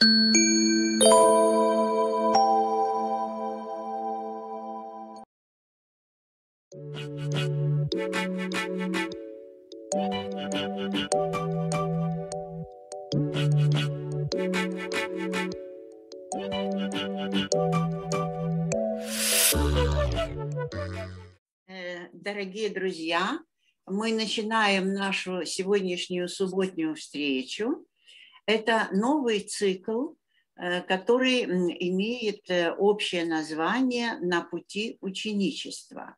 Дорогие друзья, мы начинаем нашу сегодняшнюю субботнюю встречу. Это новый цикл, который имеет общее название «На пути ученичества».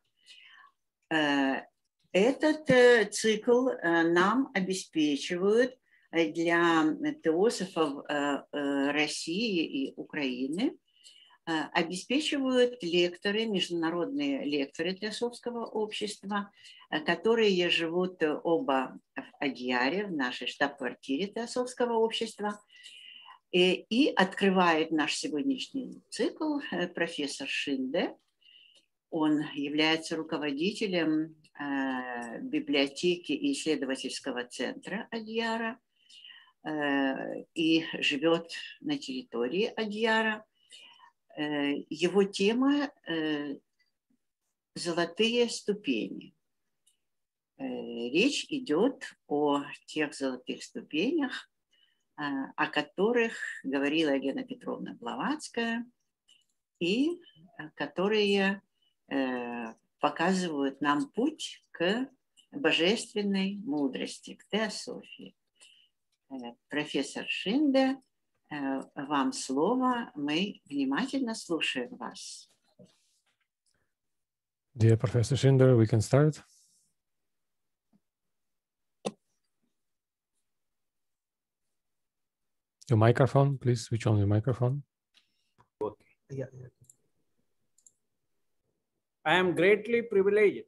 Этот цикл нам обеспечивают для теософов России и Украины, обеспечивают лекторы, международные лекторы Теософского общества, которые живут оба в Адьяре, в нашей штаб-квартире Теософского общества. И открывает наш сегодняшний цикл профессор Шинде. Он является руководителем библиотеки и исследовательского центра Адьяра и живет на территории Адьяра. Его тема «Золотые ступени». Речь идет о тех золотых ступенях, о которых говорила Елена Петровна Блаватская, и которые показывают нам путь к божественной мудрости, к теософии. Профессор Шинде, вам слово, мы внимательно слушаем вас. Dear Professor Шинде, we can start. Your microphone, please switch on your microphone. Okay. Yeah. I am greatly privileged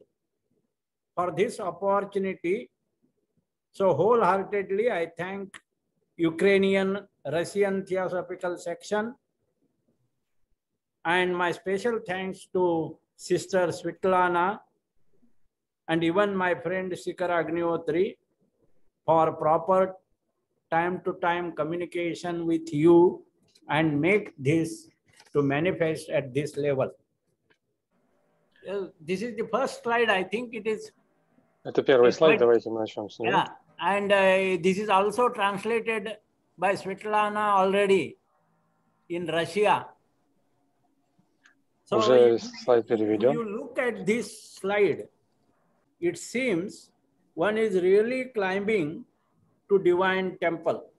for this opportunity. So wholeheartedly, I thank Ukrainian Russian Theosophical section, and my special thanks to Sister Svitlana and even my friend Shikhar Agniotri for proper time-to-time communication with you and make this to manifest at this level. This is the first slide. I think it is. Это первый слайд. Давайте начнем с него. Yeah, and this is also translated by Svitlana already in Russia. So Уже слайд переведен. If you look at this slide, it seems one is really climbing to divine temple.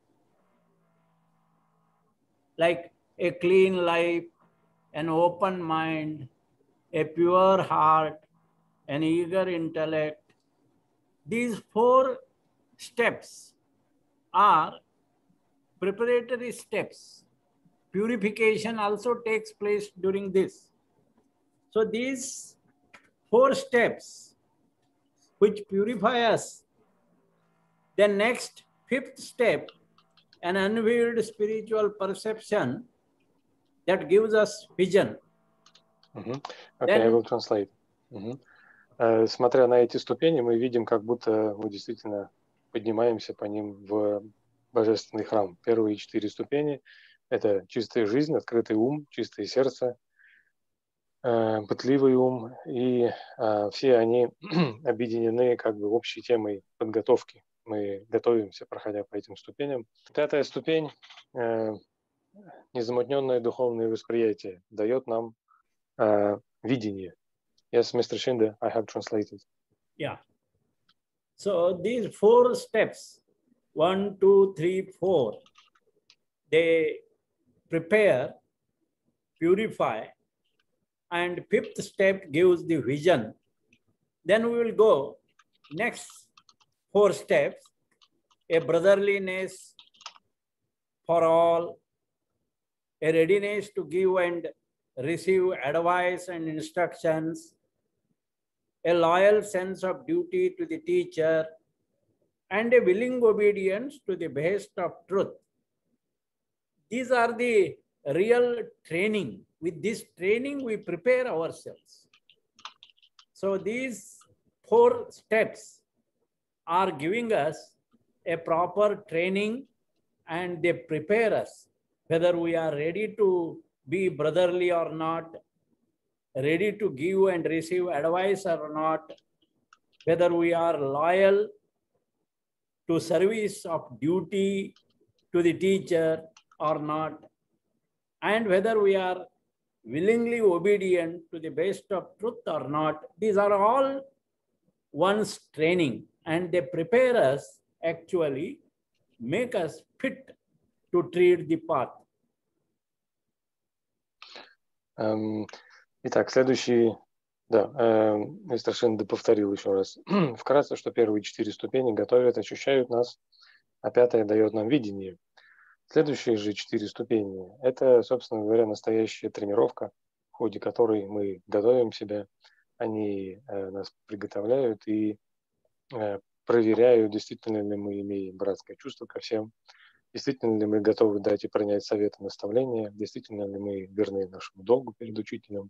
Like a clean life, an open mind, a pure heart, an eager intellect. These 4 steps are preparatory steps. Purification also takes place during this. So these 4 steps which purify us, the next 5th step, an unveiled spiritual perception that gives us vision. Okay, I will translate. Смотря на эти ступени, мы видим, как будто мы действительно поднимаемся по ним в божественный храм. Первые 4 ступени – это чистая жизнь, открытый ум, чистое сердце, пытливый ум, и все они объединены как бы общей темой подготовки. Мы готовимся, проходя по этим ступеням. 5-я ступень – незамутненное духовное восприятие, дает нам видение. Yes, Mr. Shinde, I have translated. Yeah. So these 4 steps, 1, 2, 3, 4, they prepare, purify, and 5th step gives the vision. Then we will go next 4 steps, a brotherliness for all, a readiness to give and receive advice and instructions, a loyal sense of duty to the teacher, and a willing obedience to the behest of truth. These are the real training. With this training, we prepare ourselves. So these 4 steps are giving us a proper training, and they prepare us whether we are ready to be brotherly or not, ready to give and receive advice or not, whether we are loyal to service of duty to the teacher or not, and whether we are willingly obedient to the best of truth or not. These are all one's training, and they prepare us, actually make us fit to tread the path. Итак, следующий, мистер Шинде повторил еще раз вкратце, что первые 4 ступени готовят, очищают нас, а 5-я дает нам видение. Следующие же 4 ступени – это, собственно говоря, настоящая тренировка, в ходе которой мы готовим себя, они нас приготовляют и проверяют, действительно ли мы имеем братское чувство ко всем, действительно ли мы готовы дать и принять советы, наставления, действительно ли мы верны нашему долгу перед учителем,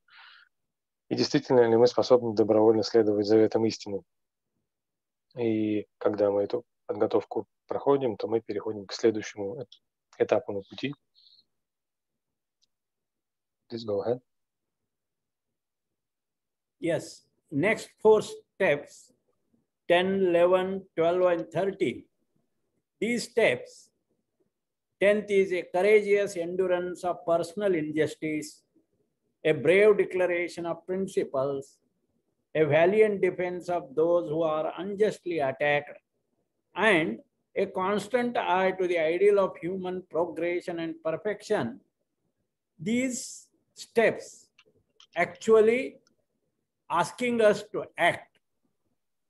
и действительно ли мы способны добровольно следовать заветам истины. И когда мы эту подготовку проходим, то мы переходим к следующему этапу на пути. Please go ahead. Yes, next 4 steps, 10, 11, 12, and 13. These steps, 10th is a courageous endurance of personal injustice, a brave declaration of principles, a valiant defense of those who are unjustly attacked, and a constant eye to the ideal of human progression and perfection. These steps actually asking us to act.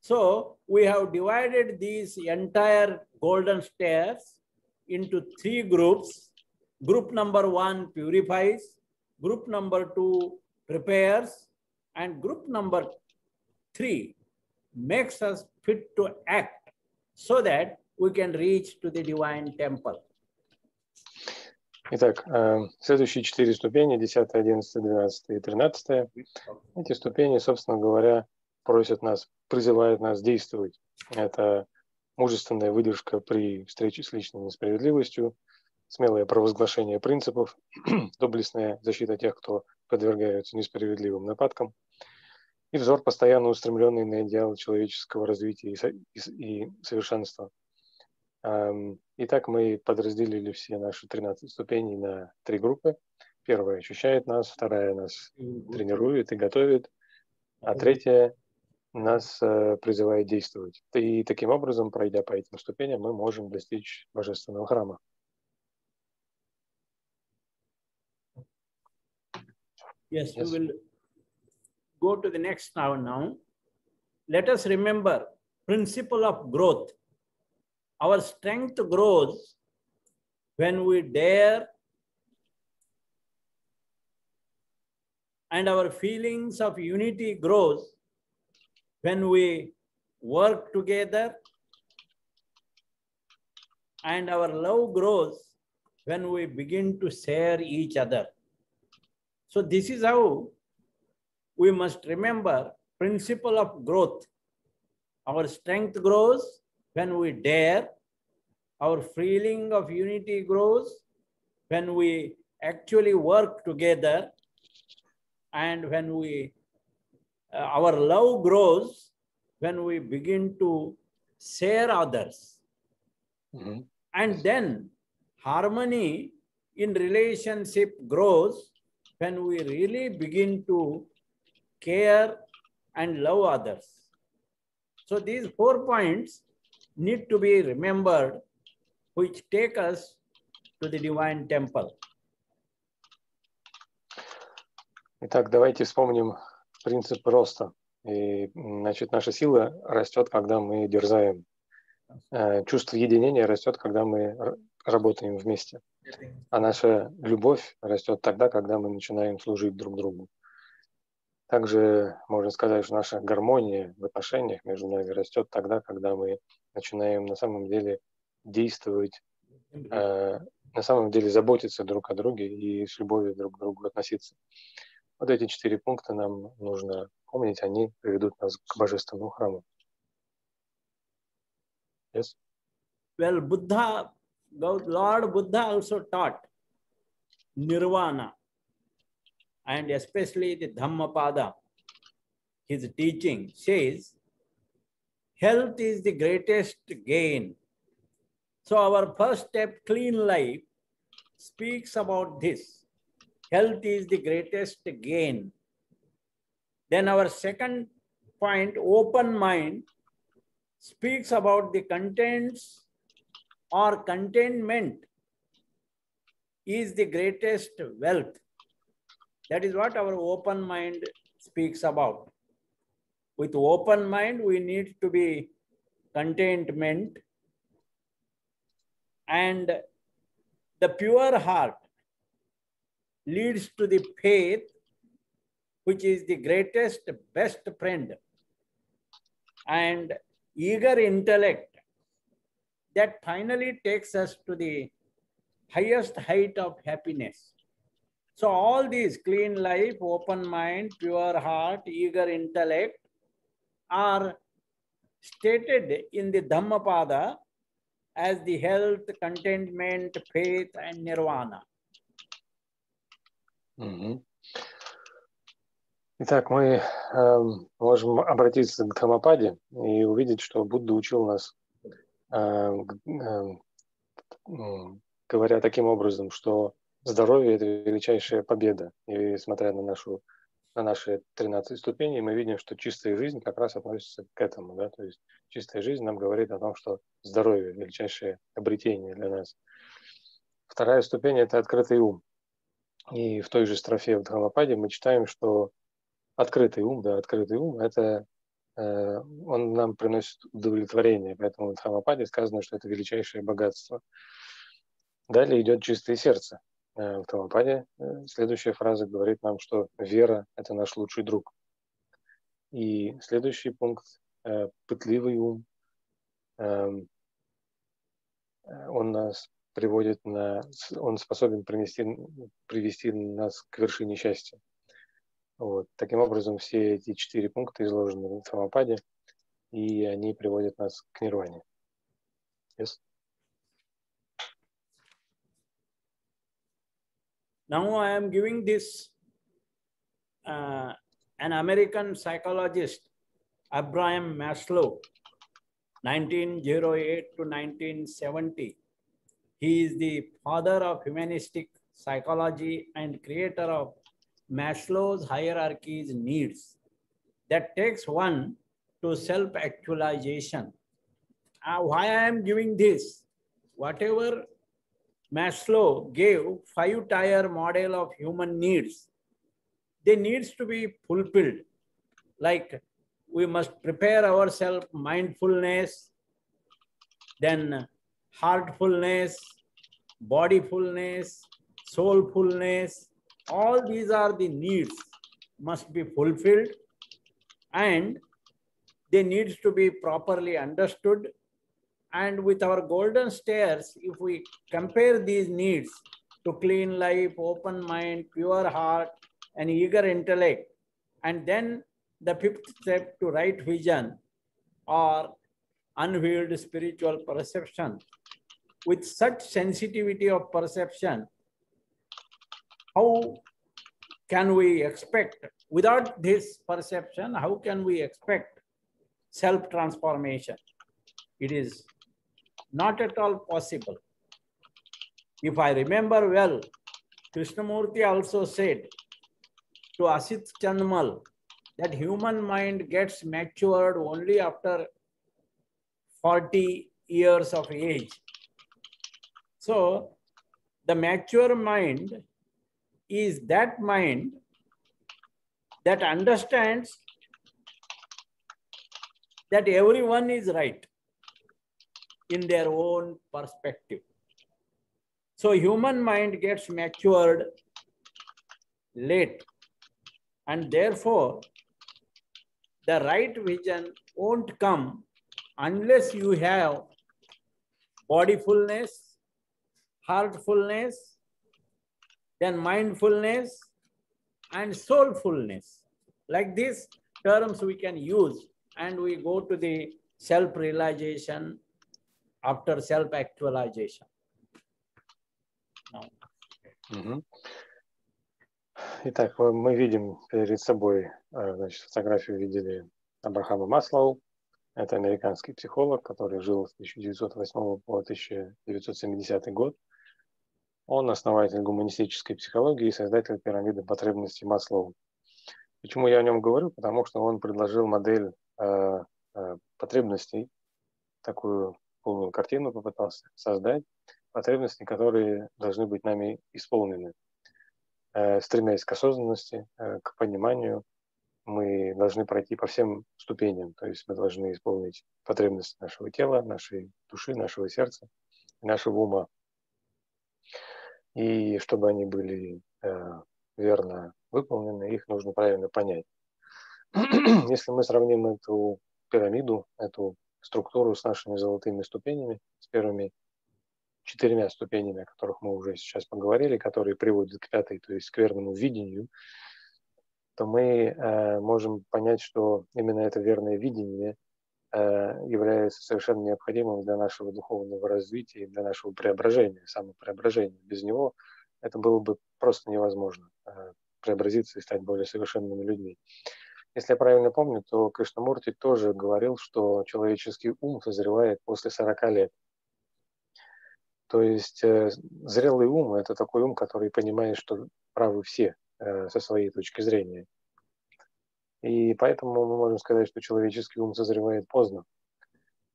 So we have divided these entire golden stairs into 3 groups. Group number 1 purifies, group number 2 prepares, and group number 3 makes us fit to act so that we can reach to the divine temple. Итак, следующие 4 ступени, 10, 11, 12 и 13, эти ступени, собственно говоря, просят нас, призывают нас действовать. Это мужественная выдержка при встрече с личной несправедливостью, смелое провозглашение принципов, доблестная защита тех, кто подвергаются несправедливым нападкам, и взор, постоянно устремленный на идеал человеческого развития и совершенства. Итак, мы подразделили все наши 13 ступеней на 3 группы. Первая очищает нас, вторая нас тренирует и готовит, а третья нас призывает действовать. И таким образом, пройдя по этим ступеням, мы можем достичь Божественного храма. Yes, we will go to the next now. Let us remember principle of growth. Our strength grows when we dare, and our feelings of unity grows when we work together, and our love grows when we begin to share each other. So this is how we must remember principle of growth. Our strength grows when we dare, our feeling of unity grows when we actually work together, and when we our love grows when we begin to share others. Mm-hmm. And then harmony in relationship grows when we really begin to care and love others. So these 4 points need to be remembered, which take us to the divine temple. Итак, давайте вспомним принцип роста. И, значит, наша сила растет, когда мы дерзаем. Чувство единения растет, когда мы работаем вместе. А наша любовь растет тогда, когда мы начинаем служить друг другу. Также можно сказать, что наша гармония в отношениях между нами растет тогда, когда мы начинаем на самом деле действовать, на самом деле заботиться друг о друге и с любовью друг к другу относиться. Вот эти 4 пункта нам нужно помнить, они приведут нас к Божественному храму. Yes? Well, Lord Buddha also taught nirvana, and especially the Dhammapada, his teaching says, health is the greatest gain. So our first step, clean life, speaks about this. Health is the greatest gain. Then our second point, open mind, speaks about the contents or contentment is the greatest wealth. That is what our open mind speaks about. With open mind, we need to be contentment, and the pure heart leads to the faith, which is the greatest, best friend, and eager intellect that finally takes us to the highest height of happiness. So all these, clean life, open mind, pure heart, eager intellect, are stated in the Dhammapada as the health, contentment, faith, and nirvana. Итак, мы можем обратиться к Дхаммападе и увидеть, что Будда учил нас, говоря таким образом, что здоровье – это величайшая победа. И смотря на наши 13 ступеней, мы видим, что чистая жизнь как раз относится к этому. Да? То есть чистая жизнь нам говорит о том, что здоровье – величайшее обретение для нас. Вторая ступень – это открытый ум. И в той же строфе в Дхаммападе мы читаем, что открытый ум, это он нам приносит удовлетворение. Поэтому в Дхаммападе сказано, что это величайшее богатство. Далее идет чистое сердце. В Дхаммападе следующая фраза говорит нам, что вера – это наш лучший друг. И следующий пункт – пытливый ум. Он нас приводит он способен привести нас к вершине счастья. Вот. Таким образом, все эти 4 пункта изложены в Дхаммападе, и они приводят нас к нирване. Yes? Now I am giving this, an American psychologist, Abraham Maslow, 1908 to 1970. He is the father of humanistic psychology and creator of Maslow's hierarchy's needs that takes one to self-actualization. Why I am giving this? Whatever Maslow gave 5-tier model of human needs, they needs to be fulfilled. Like we must prepare ourselves mindfulness, then heartfulness, bodyfulness, soulfulness. All these are the needs must be fulfilled, and they need to be properly understood. And with our golden stairs, if we compare these needs to clean life, open mind, pure heart, and eager intellect, and then the 5th step to right vision or unveiled spiritual perception, with such sensitivity of perception, how can we expect, without this perception, how can we expect self-transformation? It is not at all possible. If I remember well, Krishnamurti also said to Asit Chandmal that human mind gets matured only after 40 years of age. So the mature mind is that mind that understands that everyone is right in their own perspective. So human mind gets matured late, and therefore the right vision won't come unless you have bodyfulness, heartfulness, then mindfulness, and soulfulness. Like these terms we can use, and we go to the self-realization after self-actualization. Now, Угу. Итак, мы видим перед собой, значит, фотографию видели Абрахама Маслоу. Это американский психолог, который жил с 1908 по 1970 год. Он основатель гуманистической психологии и создатель пирамиды потребностей Маслоу. Почему я о нем говорю? Потому что он предложил модель потребностей, такую полную картину попытался создать, потребности, которые должны быть нами исполнены. Стремясь к осознанности, к пониманию, мы должны пройти по всем ступеням. То есть мы должны исполнить потребности нашего тела, нашей души, нашего сердца, нашего ума. И чтобы они были верно выполнены, их нужно правильно понять. Если мы сравним эту пирамиду, эту структуру с нашими золотыми ступенями, с первыми 4 ступенями, о которых мы уже сейчас поговорили, которые приводят к 5-й, то есть к верному видению, то мы можем понять, что именно это верное видение является совершенно необходимым для нашего духовного развития и для нашего преображения, самопреображения. Без него это было бы просто невозможно преобразиться и стать более совершенными людьми. Если я правильно помню, то Кришнамурти тоже говорил, что человеческий ум созревает после 40 лет. То есть зрелый ум – это такой ум, который понимает, что правы все со своей точки зрения. И поэтому мы можем сказать, что человеческий ум созревает поздно.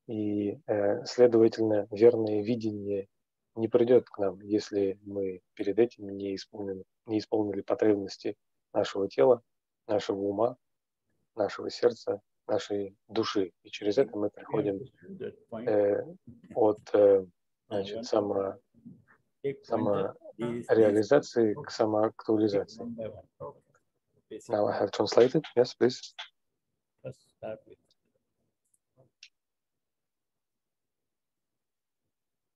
И, следовательно, верное видение не придет к нам, если мы перед этим не исполнили потребности нашего тела, нашего ума, нашего сердца, нашей души. И через это мы приходим от значит, самореализации к самоактуализации. Now I have translated. Yes, please. Let's start with.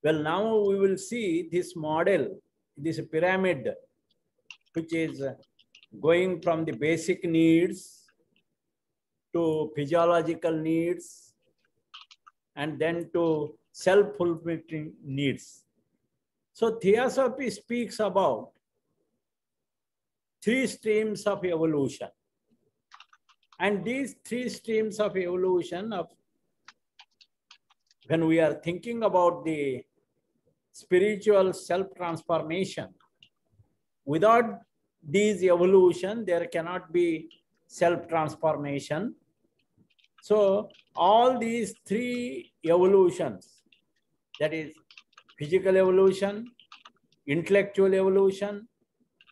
Well, now we will see this model, this pyramid, which is going from the basic needs to physiological needs and then to self-fulfilling needs. So Theosophy speaks about 3 streams of evolution. And these 3 streams of evolution, when we are thinking about the spiritual self-transformation, without these evolution, there cannot be self-transformation. So all these 3 evolutions, that is physical evolution, intellectual evolution,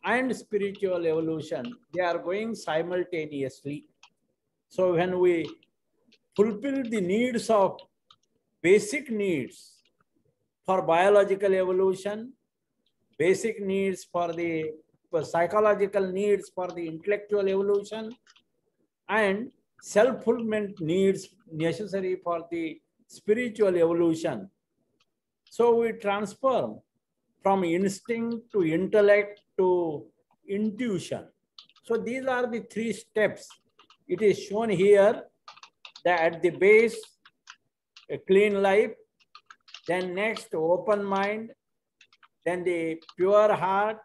and spiritual evolution, they are going simultaneously. So when we fulfill the needs of basic needs for biological evolution, basic needs for the psychological needs for the intellectual evolution, and self-fulfillment needs necessary for the spiritual evolution. So we transform from instinct to intellect to intuition. So these are the 3 steps. It is shown here that at the base, a clean life, then next open mind, then the pure heart,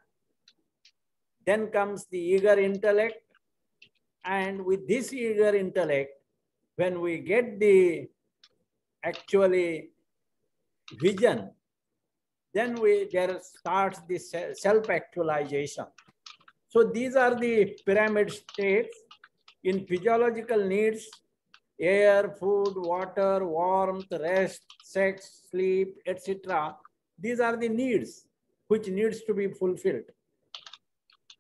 then comes the eager intellect, and with this eager intellect, when we get the actually vision, then there starts the self-actualization. So these are the pyramid states. In physiological needs, air, food, water, warmth, rest, sex, sleep, etc. These are the needs which needs to be fulfilled.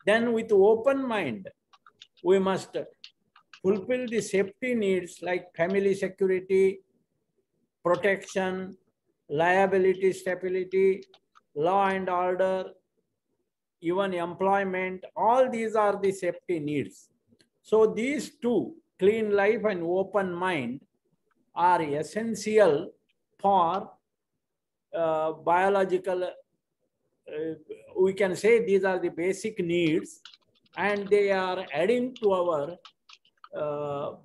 Then with open mind, we must fulfill the safety needs like family security, protection, liability, stability, law and order, even employment. All these are the safety needs. So these 2, clean life and open mind, are essential for biological, we can say these are the basic needs, and they are adding to our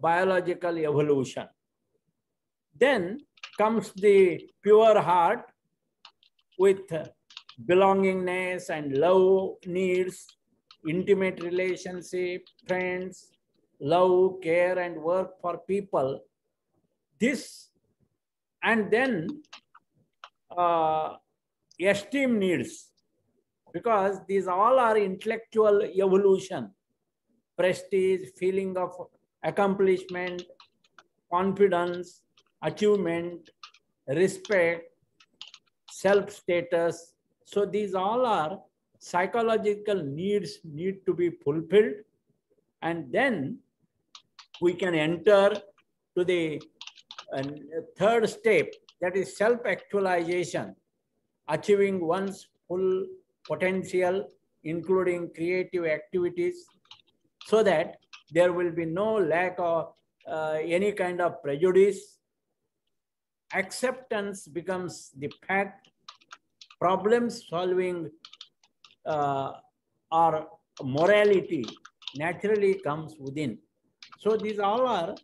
biological evolution. Then comes the pure heart with belongingness and love needs, intimate relationship, friends, love, care, and work for people. This, and then esteem needs, because these all are intellectual evolution, prestige, feeling of accomplishment, confidence, achievement, respect, self-status. So these all are psychological needs need to be fulfilled, and then we can enter to the third step, that is self-actualization, achieving one's full potential, including creative activities, so that there will be no lack of any kind of prejudice. Acceptance becomes the fact. Problem solving or morality naturally comes within. So these all are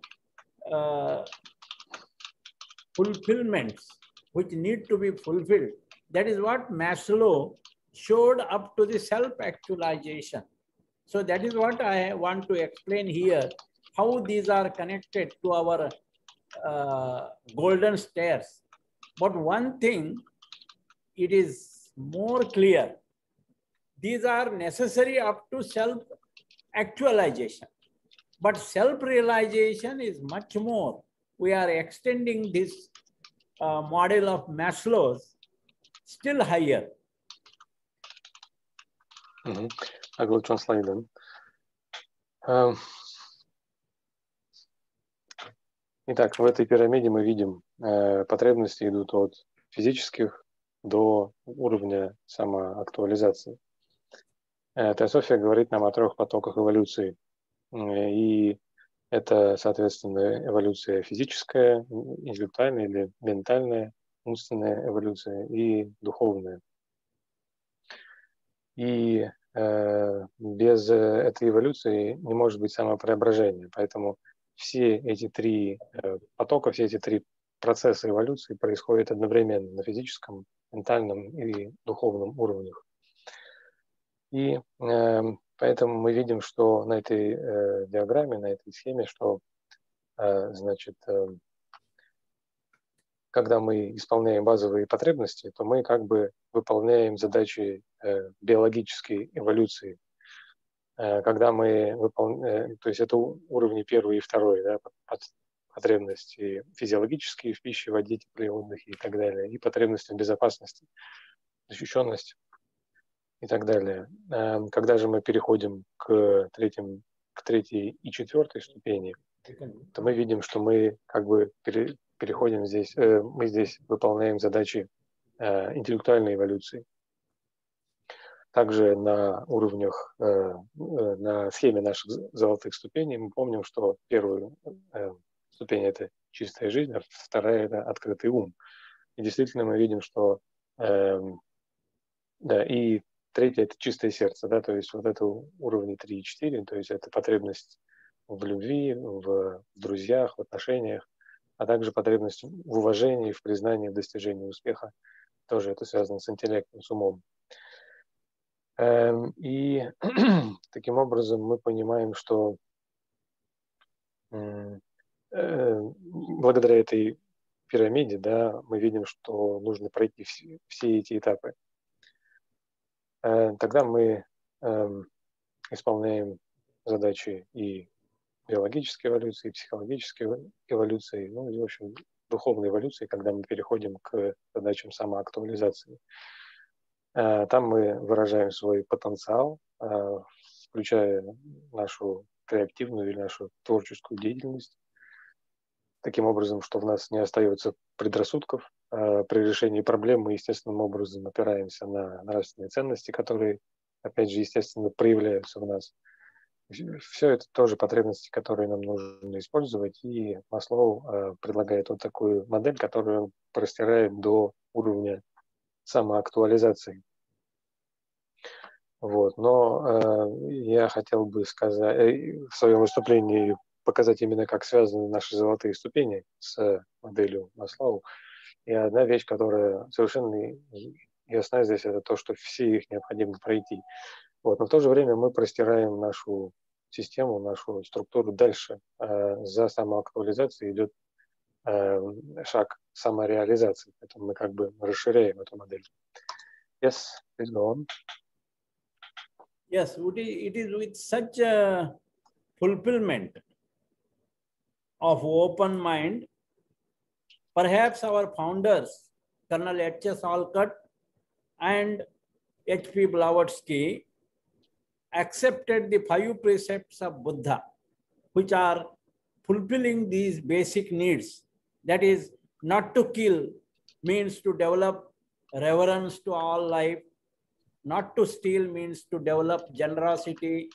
fulfillments which need to be fulfilled. That is what Maslow showed up to the self-actualization. So that is what I want to explain here, how these are connected to our golden stairs. But one thing, it is more clear. These are necessary up to self-actualization. But self-realization is much more. We are extending this model of Maslow's still higher. I will translate them. Итак, в этой пирамиде мы видим, потребности идут от физических до уровня самоактуализации. Теософия говорит нам о 3 потоках эволюции. И это, соответственно, эволюция физическая, интеллектуальная или ментальная, умственная эволюция и духовная. И без этой эволюции не может быть самопреображения. Поэтому все эти 3 потока, все эти 3 процесса эволюции происходят одновременно на физическом, ментальном и духовном уровнях. И поэтому мы видим, что на этой диаграмме, на этой схеме, что, значит, когда мы исполняем базовые потребности, то мы как бы выполняем задачи биологической эволюции. Когда мы выполняем, то есть это уровни 1 и 2, да, потребности физиологические в пище, воде, тепловодных и так далее, и потребности в безопасности, защищенности и так далее. Когда же мы переходим к 3 и 4 ступени, то мы видим, что мы как бы переходим здесь, мы здесь выполняем задачи интеллектуальной эволюции. Также на уровнях, на схеме наших золотых ступеней мы помним, что 1 ступень – это чистая жизнь, а 2 – это открытый ум. И действительно мы видим, что да, и 3 – это чистое сердце, да, то есть вот это уровни 3 и 4, то есть это потребность в любви, в друзьях, в отношениях, а также потребность в уважении, в признании, в достижении успеха. Тоже это связано с интеллектом, с умом. И таким образом мы понимаем, что благодаря этой пирамиде, да, мы видим, что нужно пройти все эти этапы. Тогда мы исполняем задачи и биологической эволюции, и психологической эволюции, ну и, в общем, духовной эволюции, когда мы переходим к задачам самоактуализации. Там мы выражаем свой потенциал, включая нашу креативную или нашу творческую деятельность, таким образом, что в нас не остается предрассудков. При решении проблем мы естественным образом опираемся на нравственные ценности, которые, опять же, естественно, проявляются в нас. Все это тоже потребности, которые нам нужно использовать, и Маслоу предлагает вот такую модель, которую он простирает до уровня самоактуализации. Вот. Но я хотел бы сказать в своем выступлении показать именно, как связаны наши золотые ступени с моделью Маслоу. И одна вещь, которая совершенно ясна здесь, это то, что все их необходимо пройти. Вот. Но в то же время мы простираем нашу систему, нашу структуру дальше. За самоактуализацией идет шаг самореализации. Поэтому мы как бы расширяем эту модель. Yes, please go on. Yes, it is with such a fulfillment of open mind. Perhaps our founders, Colonel H.S. Alcott and H.P.Blavatsky, accepted the 5 precepts of Buddha, which are fulfilling these basic needs. That is, not to kill means to develop reverence to all life. Not to steal means to develop generosity.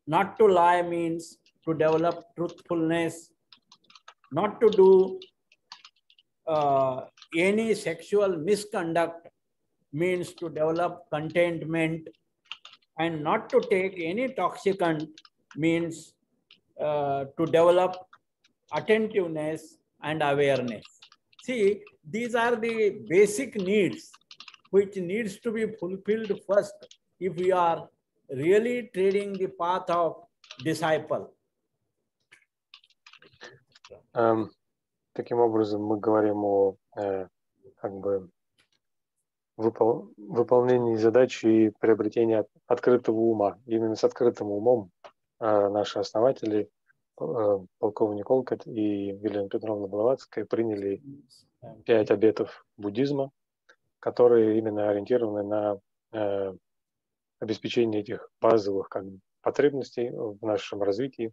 Not to lie means to develop truthfulness. Not to do any sexual misconduct means to develop contentment. And not to take any toxicant means to develop attentiveness and awareness. See, these are the basic needs which needs to be fulfilled first if we are really treading the path of disciple. Таким образом, мы говорим о как бы выполнении задачи и приобретении открытого ума. Именно с открытым умом наши основатели, полковник Олкот и Елена Петровна Блаватская, приняли 5 обетов буддизма, которые именно ориентированы на обеспечение этих базовых как бы потребностей в нашем развитии.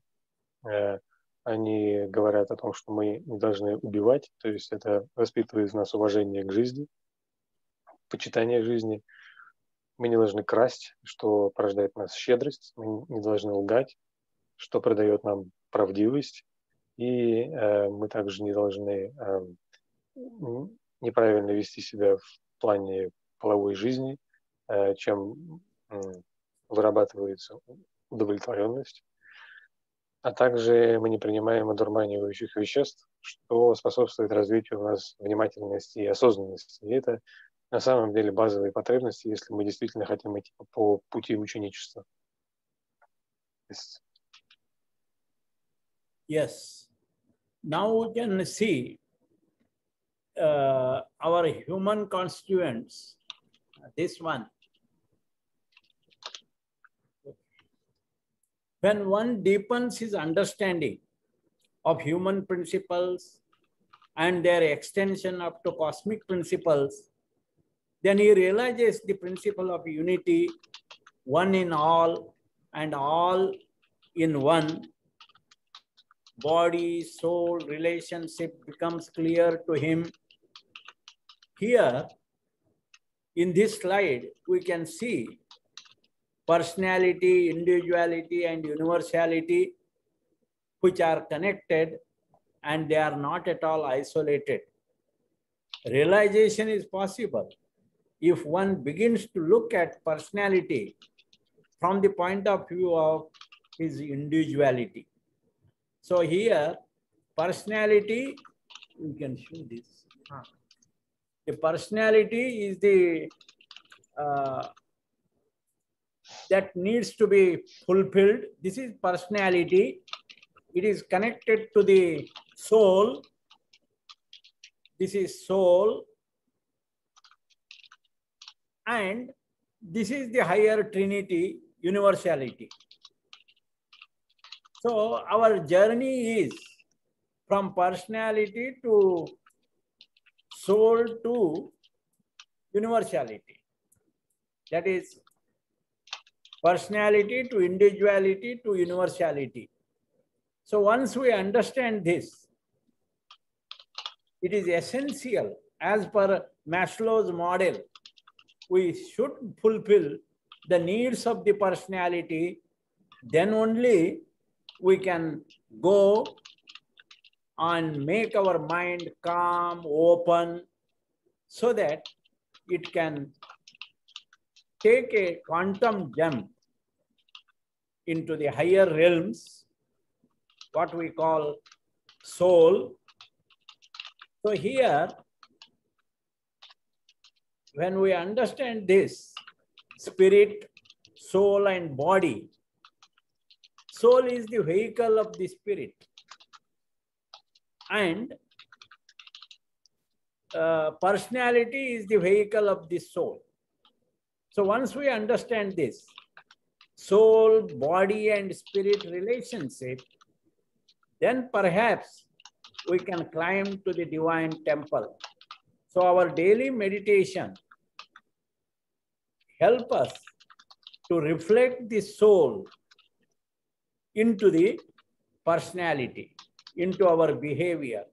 Они говорят о том, что мы не должны убивать, то есть это воспитывает в нас уважение к жизни, почитание жизни. Мы не должны красть, что порождает в нас щедрость, мы не должны лгать, что придает нам правдивость, и мы также не должны неправильно вести себя в плане половой жизни, чем вырабатывается удовлетворенность. А также мы не принимаем одурманивающих веществ, что способствует развитию у нас внимательности и осознанности. И это на самом деле базовые потребности, если мы действительно хотим идти по пути ученичества. Yes. Now we can see our human constituents, this one. When one deepens his understanding of human principles and their extension up to cosmic principles, then he realizes the principle of unity, one in all and all in one. Body, soul, relationship becomes clear to him. Here, in this slide, we can see personality, individuality, and universality, which are connected and they are not at all isolated. Realization is possible if one begins to look at personality from the point of view of his individuality. So here, personality, we can show this. The personality is the that needs to be fulfilled. This is personality. It is connected to the soul. This is soul. And this is the higher trinity, universality. So our journey is from personality to soul to universality. That is personality to individuality to universality. So once we understand this, it is essential, as per Maslow's model, we should fulfill the needs of the personality, then only we can go and make our mind calm, open, so that it can take a quantum jump into the higher realms, what we call soul. So here, when we understand this, spirit, soul, and body, soul is the vehicle of the spirit, and personality is the vehicle of the soul. So once we understand this, soul, body, and spirit relationship, then perhaps we can climb to the divine temple. So our daily meditation help us to reflect the soul into the personality, into our behavior.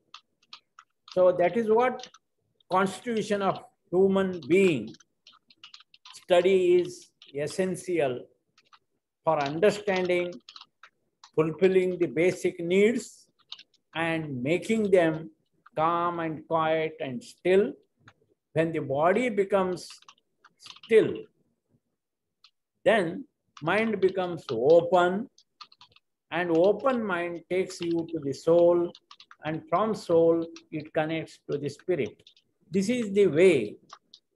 So that is what constitution of human being study is essential for understanding, fulfilling the basic needs, and making them calm and quiet and still. When the body becomes still, then mind becomes open, and open mind takes you to the soul, and from soul it connects to the spirit. This is the way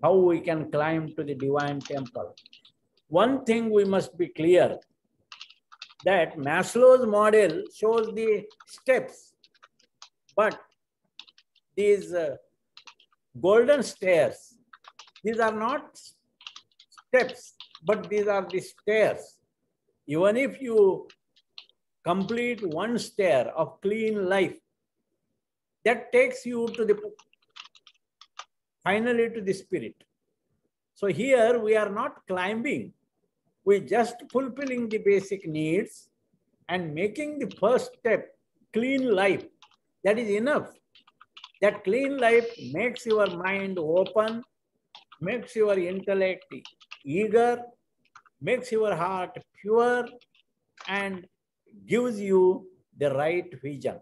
how we can climb to the divine temple. One thing we must be clear, that Maslow's model shows the steps, but these golden stairs, these are not steps, but these are the stairs. Even if you complete one stair of clean life, that takes you to the finally to the spirit. So here we are not climbing, we just fulfilling the basic needs and making the first step, clean life. That is enough. That clean life makes your mind open, makes your intellect eager, makes your heart pure, and gives you the right vision.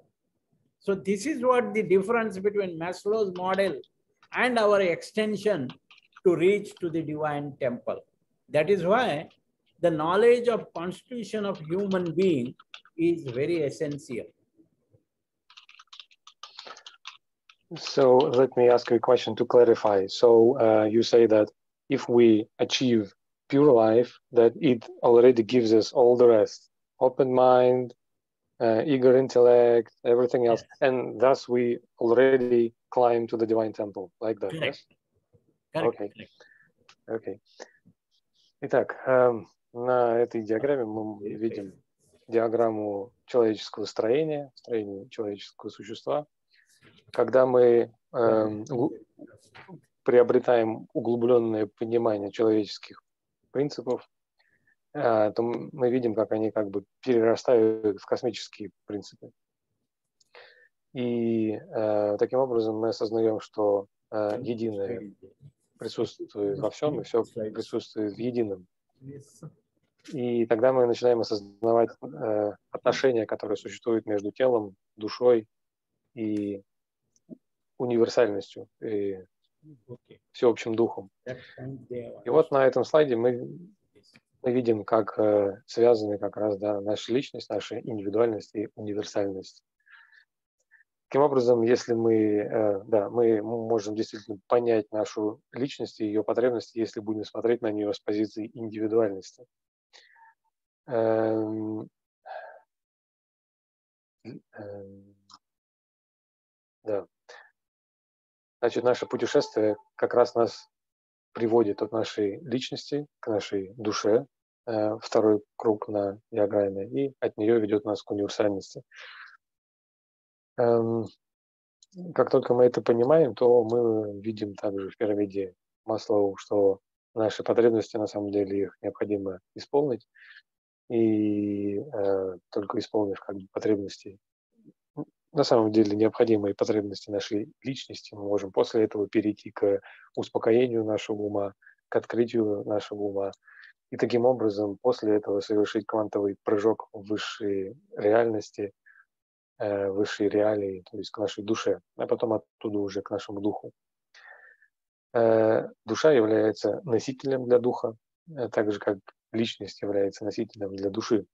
So this is what the difference between Maslow's model and our extension to reach to the divine temple. That is why the knowledge of constitution of human being is very essential. So let me ask you a question to clarify. So you say that if we achieve pure life, that it already gives us all the rest, open mind, eager intellect, everything else, and thus we already climb to the divine temple, like that. Correct. Yes? Correct. Okay. Okay. Итак, на этой диаграмме мы видим диаграмму человеческого строения человеческого существа. Когда мы приобретаем углубленное понимание человеческих принципов, то мы видим, как они как бы перерастают в космические принципы. И таким образом мы осознаем, что единое присутствует во всем, и все присутствует в едином. И тогда мы начинаем осознавать отношения, которые существуют между телом, душой и универсальностью, и всеобщим духом. И вот на этом слайде мы видим, как связаны как раз наша личность, наша индивидуальность и универсальность. Таким образом, если мы можем действительно понять нашу личность и ее потребности, если будем смотреть на нее с позиции индивидуальности. Да. Значит, наше путешествие как раз нас приводит от нашей личности к нашей душе, второй круг на диаграмме, и от нее ведет нас к универсальности. Как только мы это понимаем, то мы видим также в пирамиде Маслоу, что наши потребности, на самом деле, их необходимо исполнить, и только исполнив как бы потребности, на самом деле необходимые потребности нашей личности, мы можем после этого перейти к успокоению нашего ума, к открытию нашего ума, и таким образом после этого совершить квантовый прыжок в высшие реальности, высшие реалии, то есть к нашей душе, а потом оттуда уже к нашему духу. Душа является носителем для духа, так же как личность является носителем для души.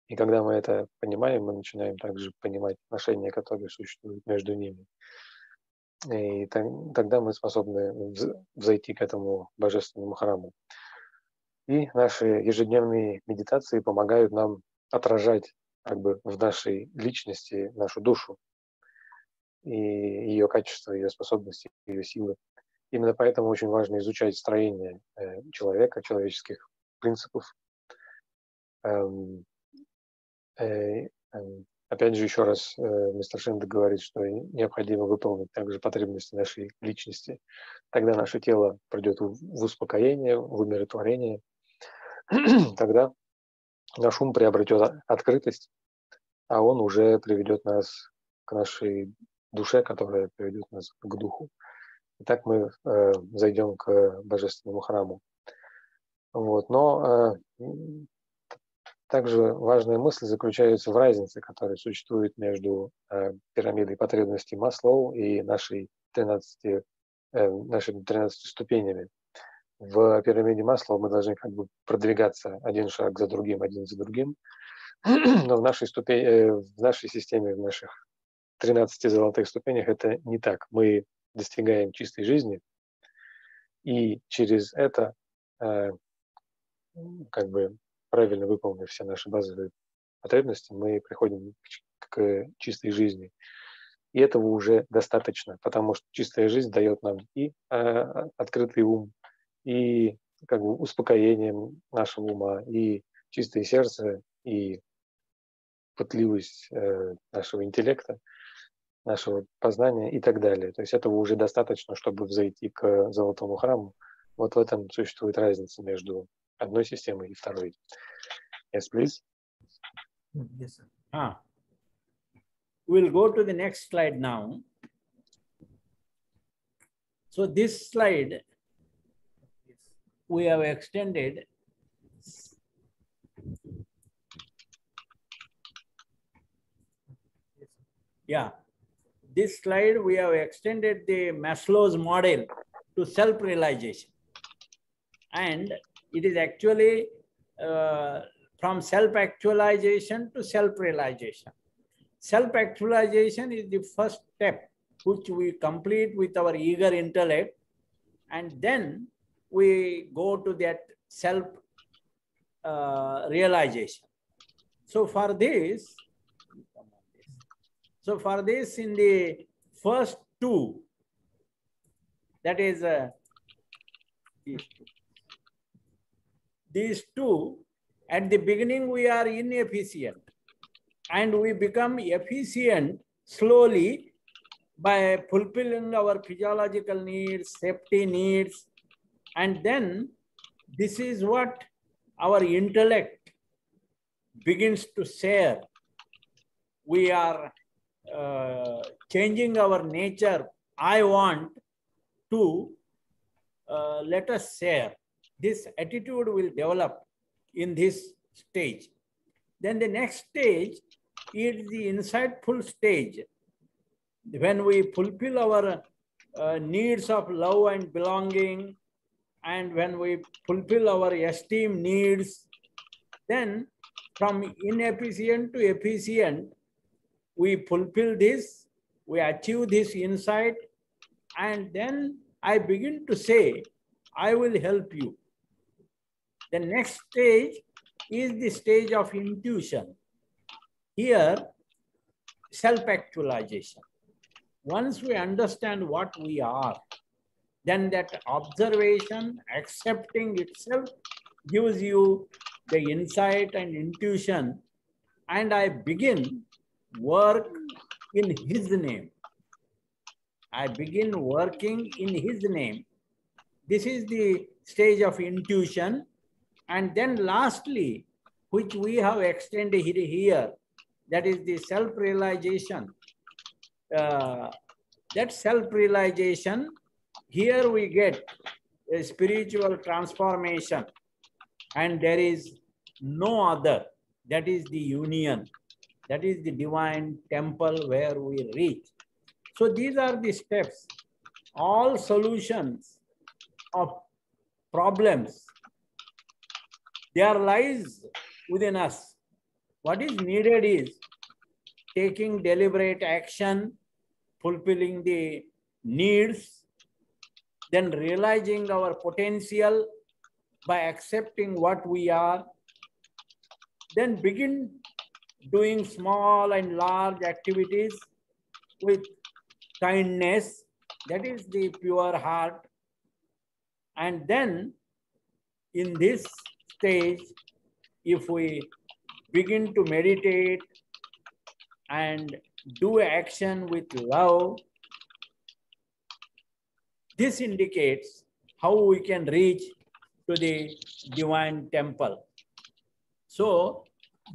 И когда мы это понимаем, мы начинаем также понимать отношения, которые существуют между ними. И тогда мы способны взойти к этому божественному храму. И наши ежедневные медитации помогают нам отражать как бы в нашей личности нашу душу и ее качество, ее способности, ее силы. Именно поэтому очень важно изучать строение человека, человеческих принципов. Опять же, еще раз, мистер Шинде говорит, что необходимо выполнить также потребности нашей личности. Тогда наше тело придет в успокоение, в умиротворение. Тогда наш ум приобретет открытость, а он уже приведет нас к нашей душе, которая приведет нас к духу. И так мы зайдем к божественному храму. Вот. Но также важная мысль заключается в разнице, которая существует между пирамидой потребностей Маслоу и нашими 13 ступенями. В пирамиде Маслоу мы должны как бы продвигаться один шаг за другим, но в нашей системе, в наших 13 золотых ступенях это не так. Мы достигаем чистой жизни, и через это, как бы правильно выполнив все наши базовые потребности, мы приходим к чистой жизни. И этого уже достаточно, потому что чистая жизнь дает нам и открытый ум, и как бы успокоение нашего ума, и чистое сердце, и пытливость нашего интеллекта, нашего познания и так далее. То есть этого уже достаточно, чтобы взойти к золотому храму. Вот в этом существует разница между одной системой и второй. Yes, please. Yes, sir. We'll go to the next slide now. So this slide we have extended. Yeah, this slide we have extended the Maslow's model to self-realization. And it is actually from self-actualization to self-realization. Self-actualization is the first step which we complete with our eager intellect, and then we go to that self-realization. So for this, in the first two, that is these two, at the beginning we are inefficient, and we become efficient slowly by fulfilling our physiological needs, safety needs, and then this is what our intellect begins to share. We are changing our nature. I want to let us share. This attitude will develop in this stage. Then the next stage is the insightful stage. When we fulfill our needs of love and belonging, and when we fulfill our esteem needs, then from inefficient to efficient, we fulfill this, we achieve this insight, and then I begin to say, I will help you. The next stage is the stage of intuition. Here, self-actualization. Once we understand what we are, then that observation, accepting itself, gives you the insight and intuition, and I begin work in His name. I begin working in His name. This is the stage of intuition. And then lastly, which we have extended here, that is the self-realization. That self-realization, here we get a spiritual transformation, and there is no other. That is the union. That is the divine temple where we reach. So these are the steps. All solutions of problems, there lies within us. What is needed is taking deliberate action, fulfilling the needs, then realizing our potential by accepting what we are, then begin doing small and large activities with kindness, that is the pure heart. And then in this stage, if we begin to meditate and do action with love, this indicates how we can reach to the divine temple. So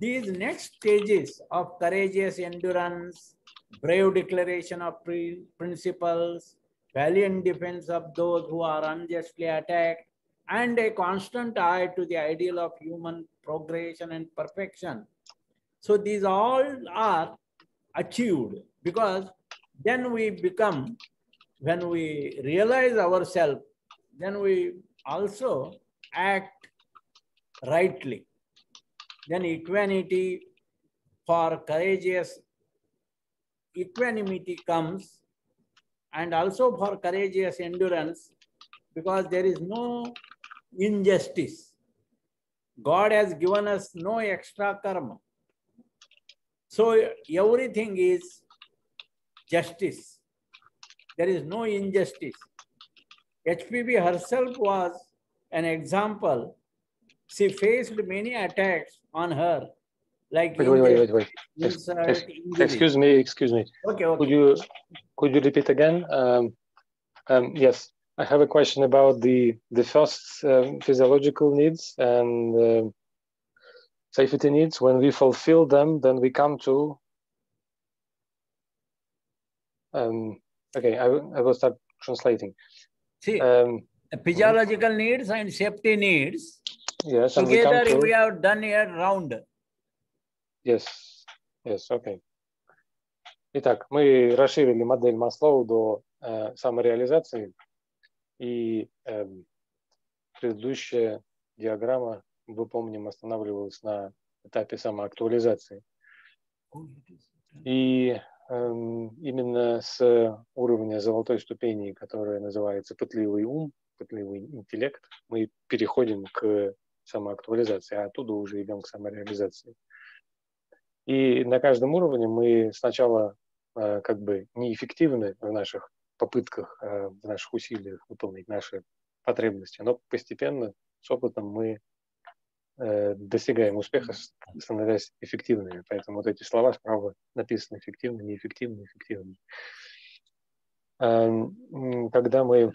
these next stages of courageous endurance, brave declaration of principles, valiant defense of those who are unjustly attacked, and a constant eye to the ideal of human progression and perfection. So these all are achieved because then we become, when we realize ourselves, then we also act rightly. Then equanimity for courageous, equanimity comes, and also for courageous endurance, because there is no injustice. God has given us no extra karma. So everything is justice. There is no injustice. HPB herself was an example. She faced many attacks on her, like Wait. insult, Excuse me. Okay. Could you repeat again? Yes, I have a question about the first physiological needs and safety needs. When we fulfill them, then we come to. Okay, I will start translating. See, physiological needs and safety needs. Yes, together we have done a round. Yes, okay. Итак, мы расширили модель Маслоу до самореализации, и предыдущая диаграмма, мы помним, останавливалась на этапе самоактуализации. И именно с уровня золотой ступени, которая называется пытливый ум, пытливый интеллект, мы переходим к самоактуализации, а оттуда уже идем к самореализации. И на каждом уровне мы сначала как бы неэффективны в наших попытках, в наших усилиях выполнить наши потребности, но постепенно с опытом мы достигаем успеха, становясь эффективными. Поэтому вот эти слова справа написаны: эффективно, неэффективно, эффективно. Когда мы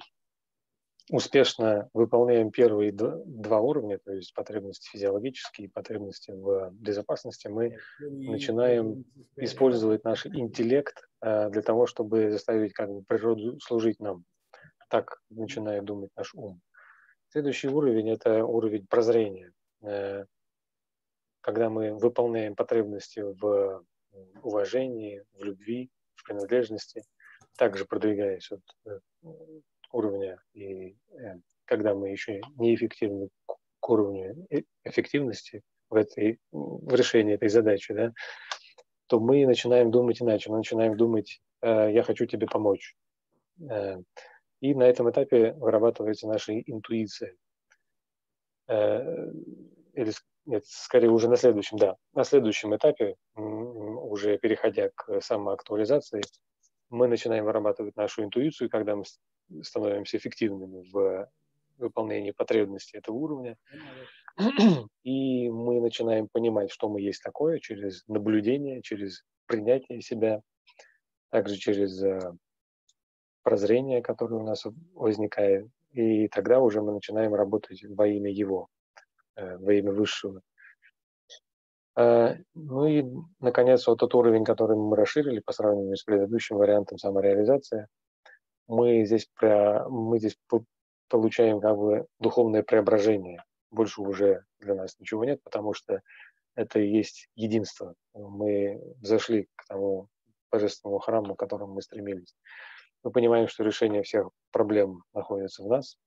успешно выполняем первые два уровня, то есть потребности физиологические и потребности в безопасности, мы начинаем использовать наш интеллект для того, чтобы заставить как бы природу служить нам. Так начинает думать наш ум. Следующий уровень – это уровень прозрения. Когда мы выполняем потребности в уважении, в любви, в принадлежности, также продвигаясь от уровня, и когда мы еще неэффективны к уровню эффективности в решении этой задачи, да, то мы начинаем думать иначе. Мы начинаем думать: я хочу тебе помочь. И на этом этапе вырабатывается наша интуиция. Или нет, скорее уже на следующем этапе, уже переходя к самоактуализации, мы начинаем вырабатывать нашу интуицию, когда мы становимся эффективными в выполнении потребностей этого уровня. И мы начинаем понимать, что мы есть такое, через наблюдение, через принятие себя, также через прозрение, которое у нас возникает. И тогда уже мы начинаем работать во имя Его, во имя Высшего. Ну и, наконец, вот тот уровень, который мы расширили по сравнению с предыдущим вариантом самореализации, мы здесь получаем как бы духовное преображение. Больше уже для нас ничего нет, потому что это и есть единство. Мы взошли к тому божественному храму, к которому мы стремились. Мы понимаем, что решение всех проблем находится в нас.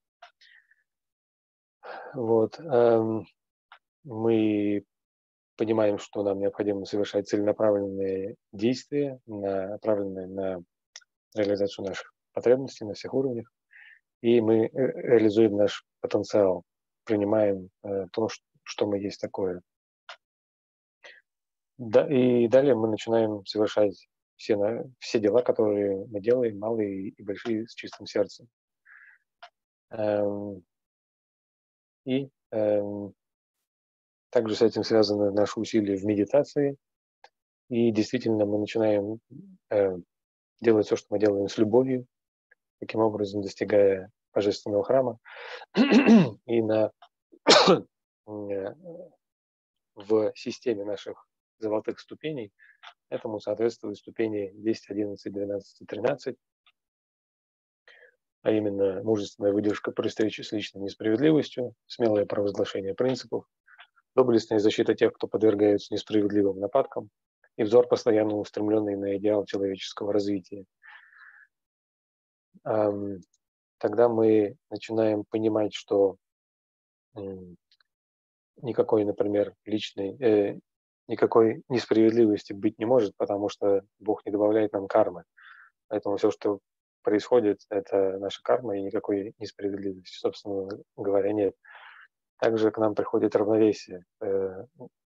Вот. Мы понимаем, что нам необходимо совершать целенаправленные действия, направленные на реализацию наших потребностей на всех уровнях, и мы реализуем наш потенциал, принимаем то, что мы есть такое. Да, и далее мы начинаем совершать все дела, которые мы делаем, малые и большие, с чистым сердцем. И также с этим связаны наши усилия в медитации. И действительно мы начинаем делать все, что мы делаем, с любовью, таким образом достигая Божественного храма. И в системе наших золотых ступеней этому соответствуют ступени 10, 11, 12 и 13, а именно мужественная выдержка при встрече с личной несправедливостью, смелое провозглашение принципов, доблестная защита тех, кто подвергается несправедливым нападкам, и взор, постоянно устремленный на идеал человеческого развития. Тогда мы начинаем понимать, что никакой, например, никакой несправедливости быть не может, потому что Бог не добавляет нам кармы. Поэтому все, что происходит, это наша карма, и никакой несправедливости, собственно говоря, нет. Также к нам приходит равновесие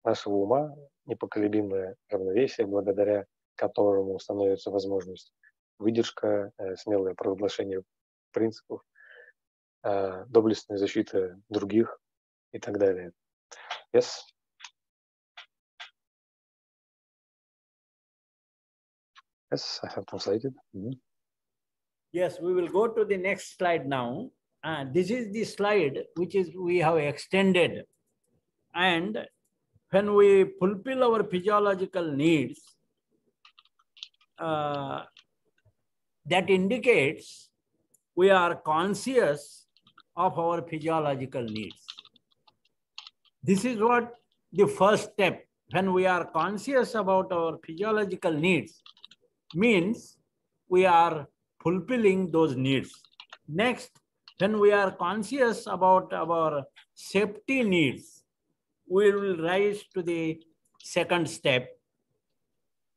нашего ума, непоколебимое равновесие, благодаря которому становится возможность выдержка, смелое провозглашение принципов, доблестная защита других и так далее. Yes? Yes, I have translated. Mm-hmm. Yes, we will go to the next slide now. This is the slide which we have extended. And when we fulfill our physiological needs, that indicates we are conscious of our physiological needs. This is what the first step, when we are conscious about our physiological needs, means we are fulfilling those needs. Next, when we are conscious about our safety needs, we will rise to the second step.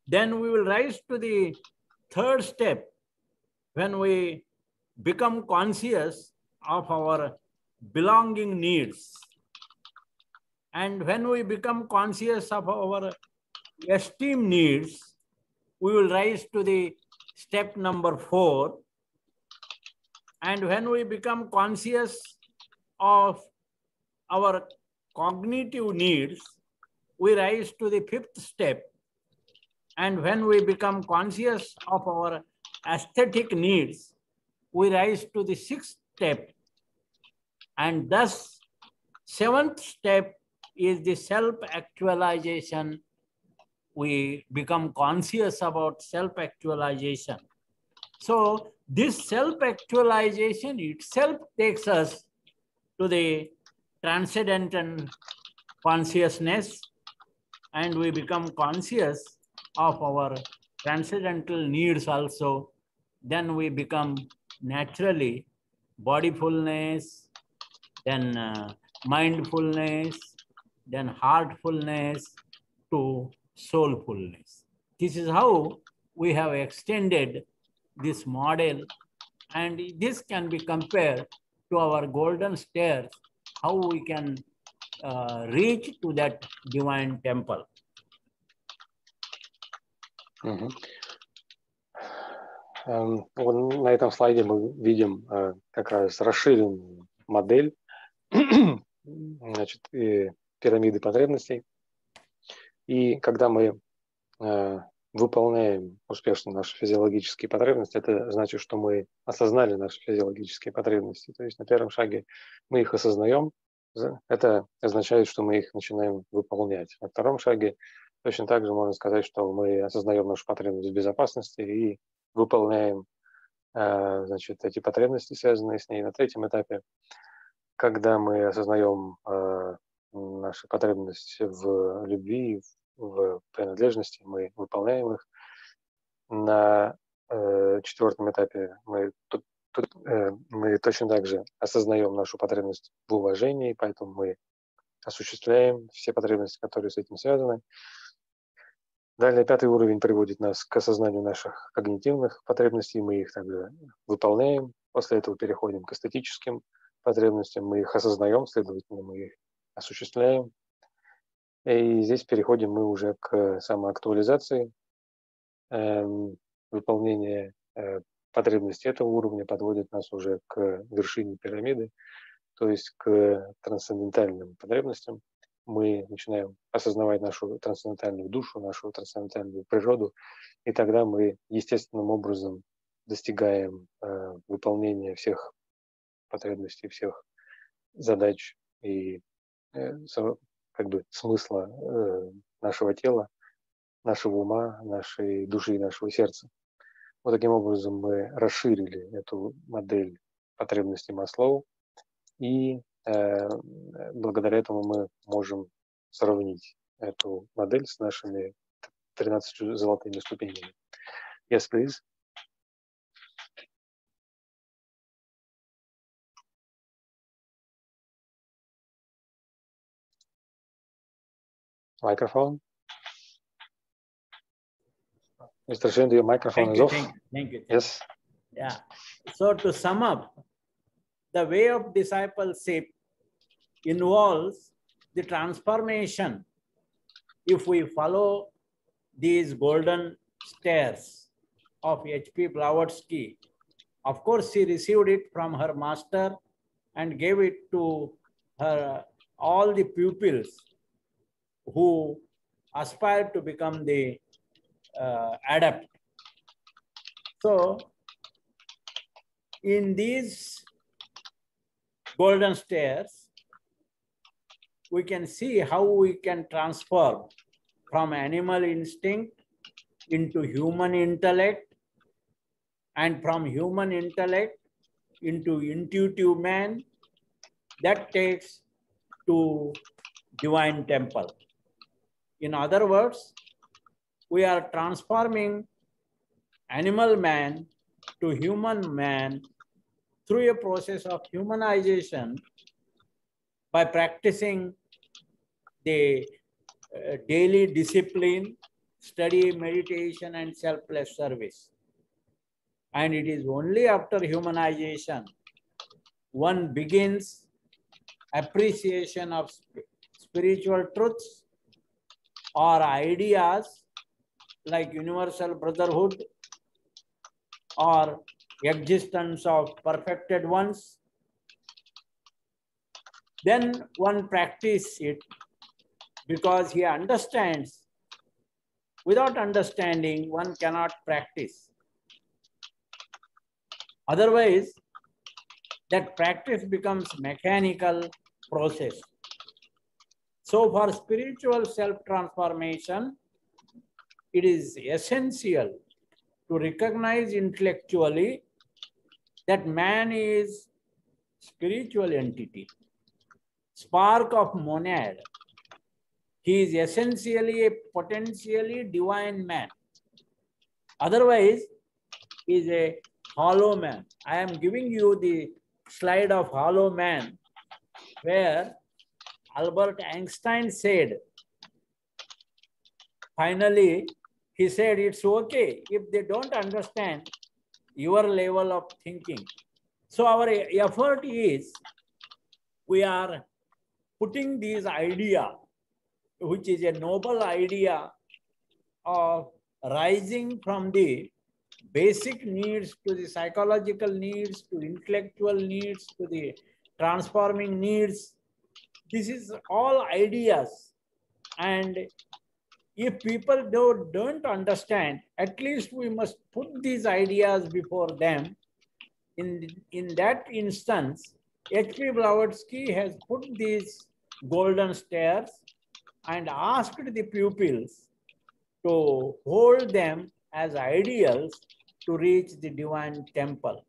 Then we will rise to the third step when we become conscious of our belonging needs. And when we become conscious of our esteem needs, we will rise to the step number 4. And when we become conscious of our cognitive needs, we rise to the 5th step. And when we become conscious of our aesthetic needs, we rise to the 6th step. And thus, 7th step is the self-actualization. We become conscious about self-actualization. So this self-actualization itself takes us to the transcendental consciousness, and we become conscious of our transcendental needs also. Then we become naturally bodyfulness, then mindfulness, then heartfulness to soulfulness. This is how we have extended this model, and this can be compared to our golden stairs, how we can reach to that divine temple. Mm-hmm. На этом слайде мы видим как раз расширенную модель значит, пирамиды потребностей. И когда мы выполняем успешно наши физиологические потребности, это значит, что мы осознали наши физиологические потребности. То есть на первом шаге мы их осознаем, это означает, что мы их начинаем выполнять. На втором шаге точно так же можно сказать, что мы осознаем нашу потребность в безопасности и выполняем значит, эти потребности, связанные с ней. На третьем этапе, когда мы осознаем нашу потребность в любви, в принадлежности, мы выполняем их. На четвертом этапе мы точно так же осознаем нашу потребность в уважении, поэтому мы осуществляем все потребности, которые с этим связаны. Далее 5-й уровень приводит нас к осознанию наших когнитивных потребностей, мы их также выполняем, после этого переходим к эстетическим потребностям, мы их осознаем, следовательно, мы их осуществляем. И здесь переходим мы уже к самоактуализации, выполнение потребностей этого уровня подводит нас уже к вершине пирамиды, то есть к трансцендентальным потребностям. Мы начинаем осознавать нашу трансцендентальную душу, нашу трансцендентальную природу, и тогда мы естественным образом достигаем выполнения всех потребностей, всех задач и как бы смысла нашего тела, нашего ума, нашей души и нашего сердца. Вот таким образом мы расширили эту модель потребностей Маслоу, и благодаря этому мы можем сравнить эту модель с нашими 13 золотыми ступенями. Yes, please. Microphone. Mr. Шинде, your microphone is off. Thank you. Yes. Yeah. So to sum up, the way of discipleship involves the transformation if we follow these golden stairs of H.P. Blavatsky. Of course, she received it from her master and gave it to her all the pupils who aspired to become the adept. So, in these golden stairs, we can see how we can transform from animal instinct into human intellect, and from human intellect into intuitive man that takes to divine temple. In other words, we are transforming animal man to human man through a process of humanization by practicing the daily discipline, study, meditation, and selfless service. And it is only after humanization one begins appreciation of spiritual truths or ideas like universal brotherhood or existence of perfected ones. Then one practices it because he understands. Without understanding, one cannot practice. Otherwise, that practice becomes mechanical process. So for spiritual self-transformation, it is essential to recognize intellectually that man is spiritual entity, spark of monad. He is essentially a potentially divine man. Otherwise, he is a hollow man. I am giving you the slide of hollow man where Albert Einstein said, finally, he said, it's okay if they don't understand your level of thinking. So our effort is, we are putting this idea, which is a noble idea of rising from the basic needs to the psychological needs, to intellectual needs, to the transforming needs. This is all ideas. And if people don't understand, at least we must put these ideas before them. In that instance, H.P. Blavatsky has put these golden stairs and asked the pupils to hold them as ideals to reach the divine temple.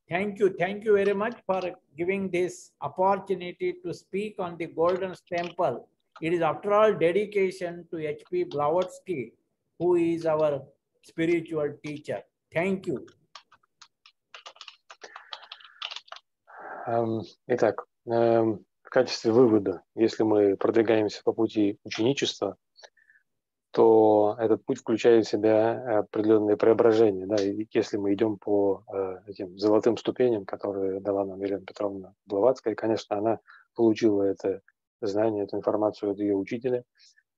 Thank you very much for giving this opportunity to speak on the golden temple. It is after all dedication to H.P. Blavatsky, who is our spiritual teacher. Thank you. Итак, в качестве вывода, если мы продвигаемся по пути ученичества, то этот путь включает в себя определенные преображения. Да? И если мы идем по этим золотым ступеням, которые дала нам Елена Петровна Блаватская, конечно, она получила это знание, эту информацию от ее учителя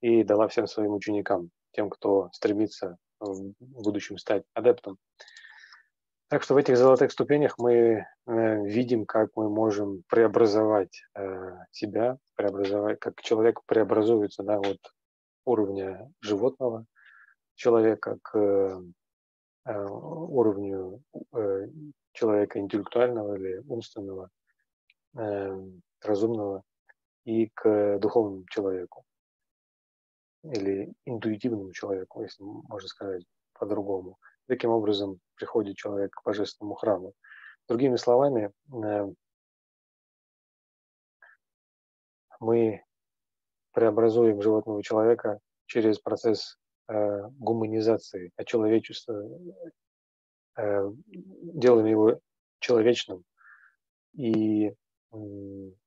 и дала всем своим ученикам, тем, кто стремится в будущем стать адептом. Так что в этих золотых ступенях мы видим, как мы можем преобразовать себя, преобразовать, как человек преобразуется, да, от уровня животного человека к уровню человека интеллектуального или умственного, разумного, и к духовному человеку или интуитивному человеку, если можно сказать по-другому. Таким образом приходит человек к божественному храму. Другими словами, мы преобразуем животного человека через процесс гуманизации, очеловечества, делаем его человечным. И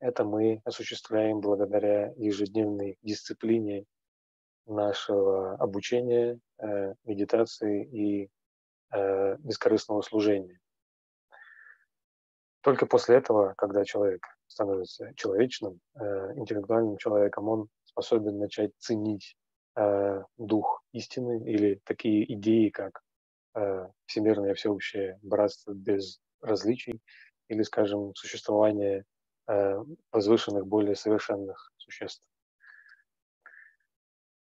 это мы осуществляем благодаря ежедневной дисциплине нашего обучения, медитации и бескорыстного служения. Только после этого, когда человек становится человечным, интеллектуальным человеком, он способен начать ценить дух истины или такие идеи, как всемирное всеобщее братство без различий или, скажем, существование возвышенных, более совершенных существ.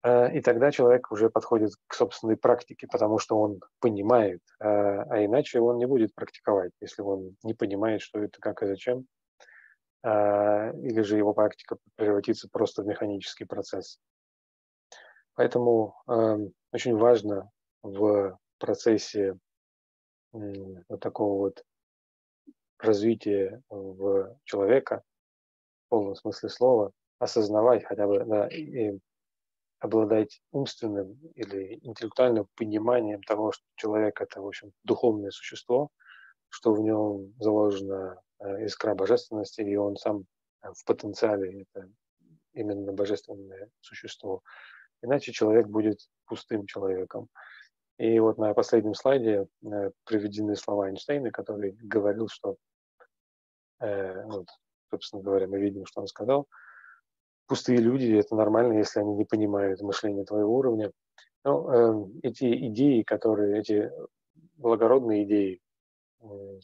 И тогда человек уже подходит к собственной практике, потому что он понимает, а иначе он не будет практиковать, если он не понимает, что это, как и зачем, или же его практика превратится просто в механический процесс. Поэтому очень важно в процессе вот такого вот развития в человека, в полном смысле слова, осознавать хотя бы, да, и обладать умственным или интеллектуальным пониманием того, что человек — это, в общем, духовное существо, что в нем заложена искра божественности, и он сам в потенциале — это именно божественное существо. Иначе человек будет пустым человеком. И вот на последнем слайде приведены слова Эйнштейна, который говорил, что, вот, собственно говоря, мы видим, что он сказал: пустые люди — это нормально, если они не понимают мышления твоего уровня. Но эти идеи, эти благородные идеи,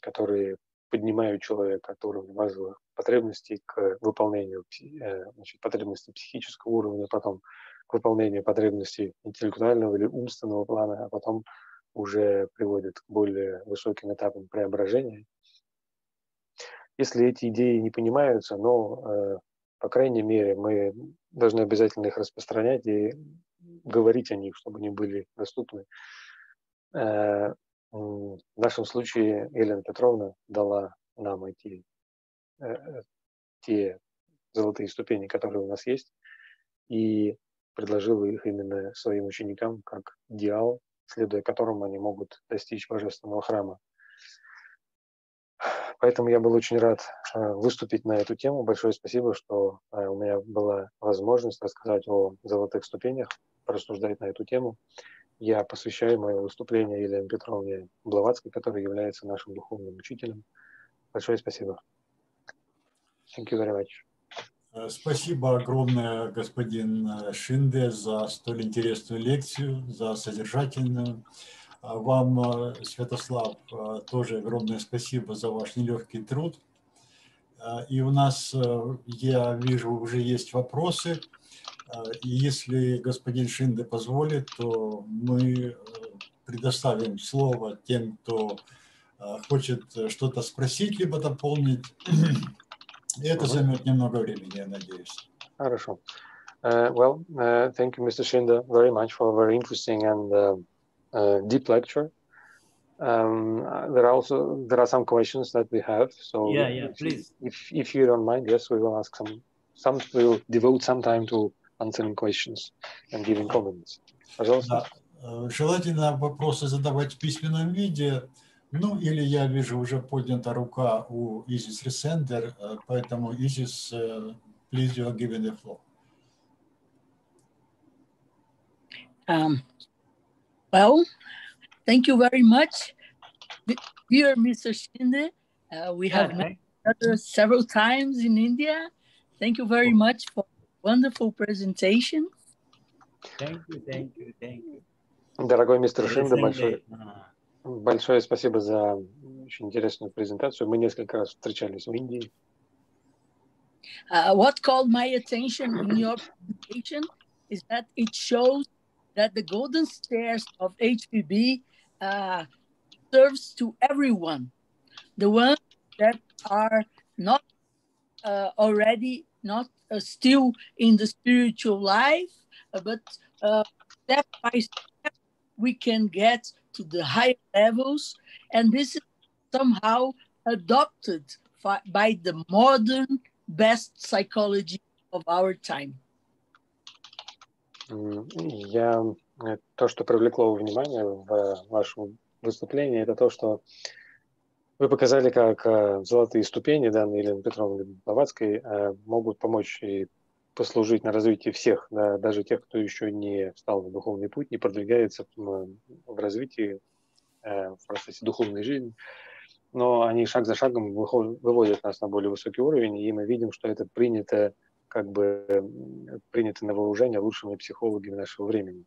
которые поднимают человека от уровня базовых потребностей к выполнению потребностей психического уровня, потом к выполнению потребностей интеллектуального или умственного плана, а потом уже приводят к более высоким этапам преображения. Если эти идеи не понимаются, но по крайней мере, мы должны обязательно их распространять и говорить о них, чтобы они были доступны. В нашем случае Елена Петровна дала нам те золотые ступени, которые у нас есть, и предложила их именно своим ученикам как идеал, следуя которому они могут достичь божественного храма. Поэтому я был очень рад выступить на эту тему. Большое спасибо, что у меня была возможность рассказать о золотых ступенях, порассуждать на эту тему. Я посвящаю мое выступление Елене Петровне Блаватской, которая является нашим духовным учителем. Большое спасибо. Thank you very much. Спасибо огромное, господин Шинде, за столь интересную лекцию, за содержательную. Вам, Святослав, тоже огромное спасибо за ваш нелегкий труд. И у нас, я вижу, уже есть вопросы. И если господин Шинде позволит, то мы предоставим слово тем, кто хочет что-то спросить, либо дополнить. И это займет немного времени, я надеюсь. Хорошо. Thank you, Mr. Шинде, very much for a very interesting and deep lecture. There are some questions that we have. So please. If you don't mind, yes, we will ask some. We'll devote some time to answering questions and giving comments. Пожалуйста. Да. Желательно вопросы задавать в письменном виде. Ну, или я вижу, уже поднята рука у Isis Resender, поэтому Isis, please, you are given the floor. Well, thank you very much, dear Mr. Shinde. We have met each other several times in India. Thank you very much for a wonderful presentation. Thank you, thank you, thank you. Дорогой мистер Шинде, большое спасибо за очень интересную презентацию. Мы несколько раз встречались в Индии. What called my attention in your presentation is that it shows that the golden stairs of HPB serves to everyone. The ones that are not already not still in the spiritual life, but step by step we can get to the higher levels, and this is somehow adopted by the modern best psychology of our time. То, что привлекло внимание в вашем выступлении, это то, что вы показали, как золотые ступени, данные Еленой Петровной Блаватской, могут помочь и послужить на развитие всех, да, даже тех, кто еще не встал на духовный путь, не продвигается в развитии, в процессе духовной жизни. Но они шаг за шагом выводят нас на более высокий уровень, и мы видим, что это принято на вооружение лучшими психологами нашего времени.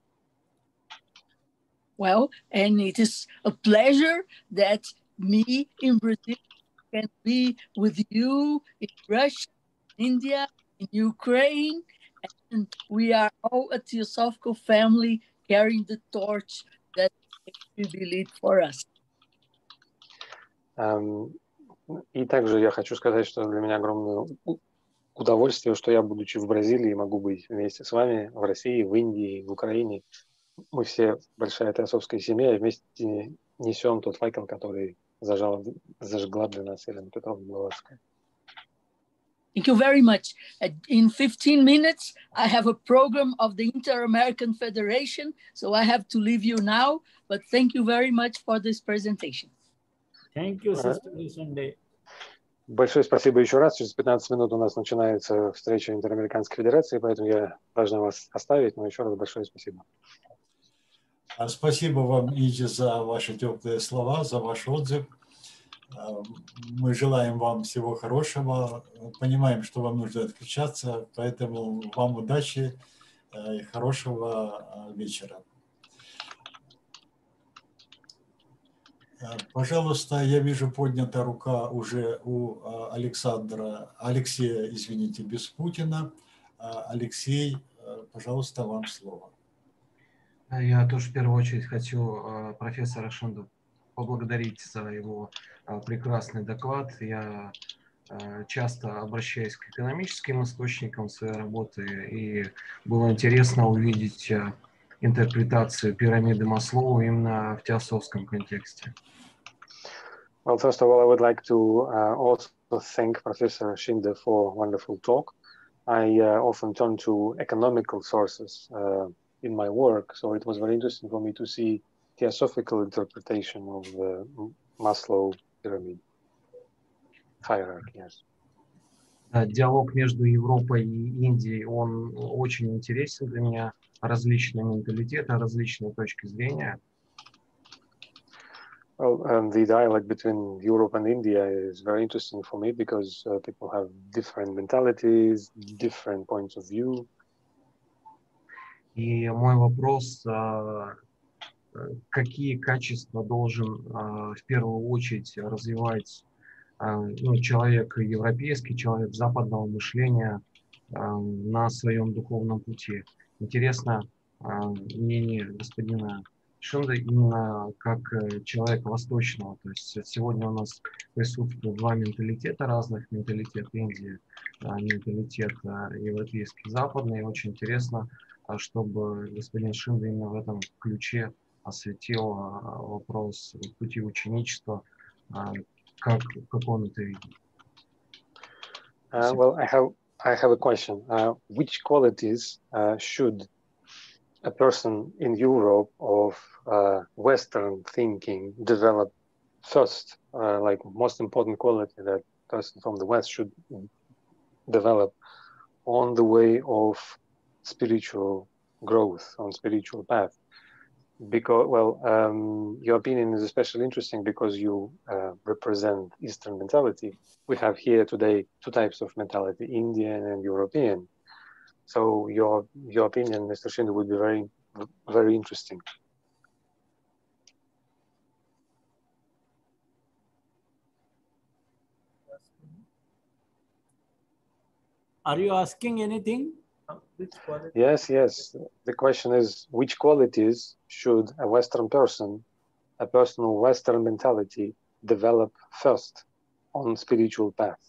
Well, and it is a pleasure that me in Brazil can be with you in Russia, India, in Ukraine, and we are all a Theosophical family carrying the torch that we believe for us. И также я хочу сказать, что для меня огромное удовольствие, что я, будучи в Бразилии, могу быть вместе с вами в России, в Индии, в Украине. Мы все большая теософская семья, и вместе несем тот факел, который зажгла для нас Елена Петровна Блаватская. Thank you very much. In 15 minutes, I have a program of the Inter-American Federation, so I have to leave you now, but thank you very much for this presentation. Thank you, Sister Sunday. Большое спасибо еще раз. Через 15 минут у нас начинается встреча Интерамериканской Федерации, поэтому я должна вас оставить, но еще раз большое спасибо. Спасибо вам, Иджи, за ваши теплые слова, за ваш отзыв. Мы желаем вам всего хорошего, понимаем, что вам нужно отключаться, поэтому вам удачи и хорошего вечера. Пожалуйста, я вижу, поднята рука уже у Алексея, извините, Беспутина. Алексей, пожалуйста, вам слово. Я тоже в первую очередь хочу профессора Шинду поблагодарить за его прекрасный доклад. Я часто обращаюсь к экономическим источникам своей работы, и было интересно увидеть интерпретацию пирамиды Маслоу именно в теософском контексте. Well, first of all, I would like to also thank Professor Shinde for a wonderful talk. I often turn to economical sources in my work, so it was very interesting for me to see theosophical interpretation of the Maslow pyramid hierarchy. Yes. Диалог между Европой и Индией, он очень интересен для меня. Различные менталитеты, различные точки зрения. Well, the dialogue between Europe and India is very interesting for me because people have different mentalities, different points of view. И мой вопрос, какие качества должен в первую очередь развивать человек европейский, человек западного мышления на своем духовном пути? Интересно мнение господина Шинде именно как человека восточного. То есть сегодня у нас присутствуют два менталитета разных. Менталитет Индии, менталитет европейский, западный. И очень интересно, чтобы господин Шинде именно в этом ключе осветил вопрос пути ученичества, как он это видит. Well, I have a question. Which qualities should a person in Europe of Western thinking develop first? Like most important quality that a person from the West should develop on the way of spiritual growth on spiritual path. Because, well, your opinion is especially interesting because you represent Eastern mentality. We have here today two types of mentality, Indian and European. So your opinion, Mr. Shinde, would be very, very interesting. Are you asking anything? Yes, yes. The question is, which qualities should a Western person, a person of Western mentality, develop first on spiritual path?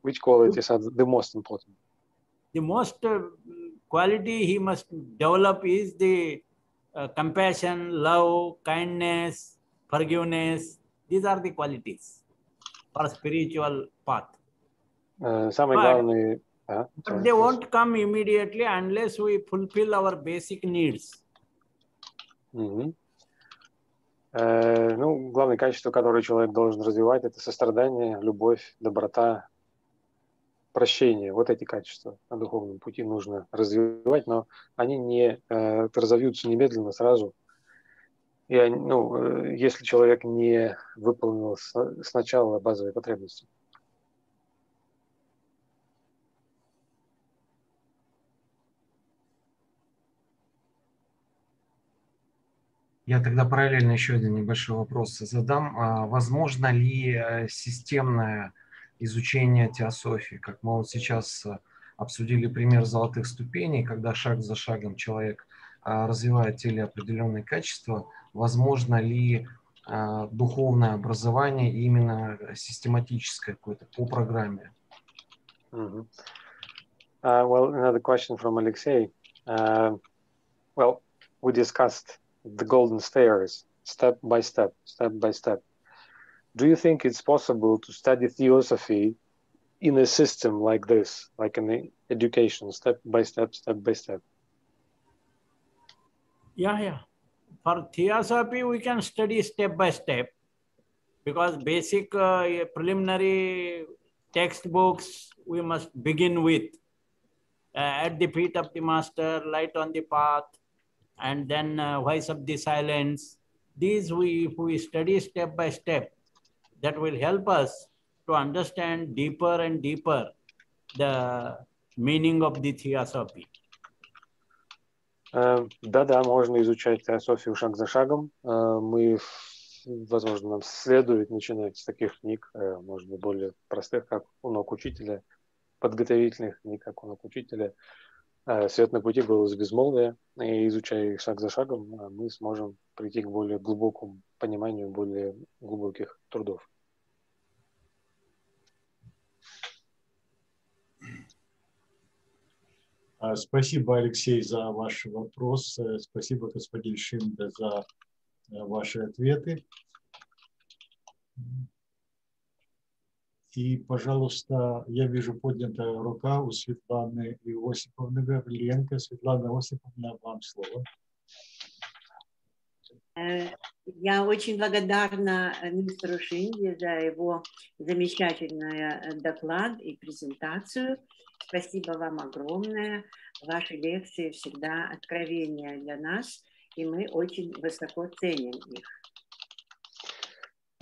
Which qualities are the most important? The most quality he must develop is the compassion, love, kindness, forgiveness. These are the qualities for spiritual path. Самый главный. But they won't come immediately unless we fulfill our basic needs. Ну, главное качество, которое человек должен развивать, это сострадание, любовь, доброта, прощение. Вот эти качества на духовном пути нужно развивать, но они не разовьются немедленно, сразу. И если человек не выполнил сначала базовые потребности. Я тогда параллельно еще один небольшой вопрос задам. Возможно ли системное изучение теософии, как мы вот сейчас обсудили пример золотых ступеней, когда шаг за шагом человек развивает те или определенные качества, возможно ли духовное образование именно систематическое какое-то по программе? Well, another question from Alexei. Well, we discussed the golden stairs, step by step, step by step. Do you think it's possible to study theosophy in a system like this, like in education, step by step, step by step? Yeah. For theosophy, we can study step by step because basic preliminary textbooks we must begin with. At the feet of the master, light on the path, and then voice of the silence. These if we study step by step, that will help us to understand deeper and deeper the meaning of the theosophy. Да, можно изучать теософию шаг за шагом. Мы, возможно, нам следует начинать с таких книг, может быть, более простых, как «У ног учителя», подготовительных книг, как «У ног учителя». «Свет на пути», «Голос безмолвия», и изучая их шаг за шагом, мы сможем прийти к более глубокому пониманию более глубоких трудов. Спасибо, Алексей, за ваш вопрос. Спасибо, господин Шинде, за ваши ответы. И, пожалуйста, я вижу поднятая рука у Светланы Иосифовны Гавриленко. Светлана Иосифовна, вам слово. Я очень благодарна мистеру Шинде за его замечательный доклад и презентацию. Спасибо вам огромное. Ваши лекции всегда откровения для нас, и мы очень высоко ценим их.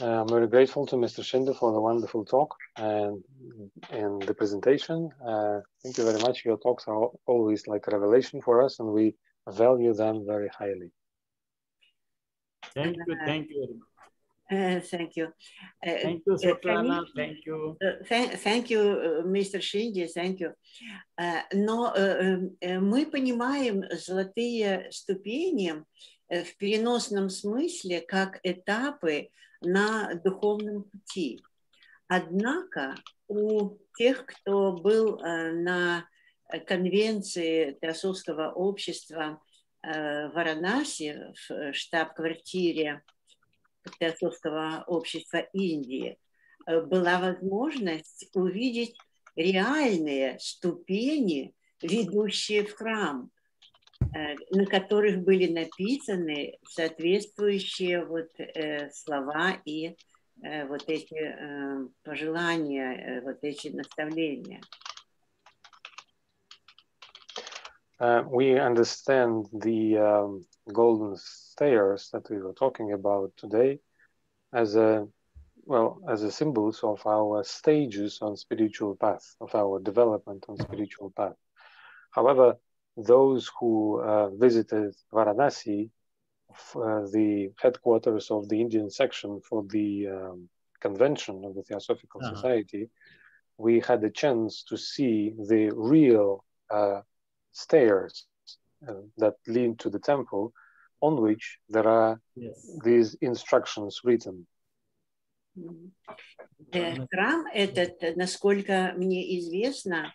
I'm very grateful to Mr. Shinde for the wonderful talk and the presentation. Thank you very much. Your talks are always like a revelation for us, and we value them very highly. Thank you. Thank you. Thank you, Svetlana. Thank you. Thank you, Mr. Shinde. Thank you. Но мы понимаем золотые ступени в переносном смысле как этапы на духовном пути. Однако у тех, кто был на конвенции Теософского общества в Варанаси, в штаб-квартире Теософского общества Индии, была возможность увидеть реальные ступени, ведущие в храм, на которых были написаны соответствующие слова и вот эти пожелания, вот эти наставления. we understand the golden stairs that we were talking about today as a symbols of our stages on spiritual path, of our development on spiritual path. However, those who visited Varanasi, the headquarters of the Indian section for the convention of the Theosophical Society, we had a chance to see the real stairs that lead to the temple, on which there are these instructions written. Храм этот, насколько мне известно,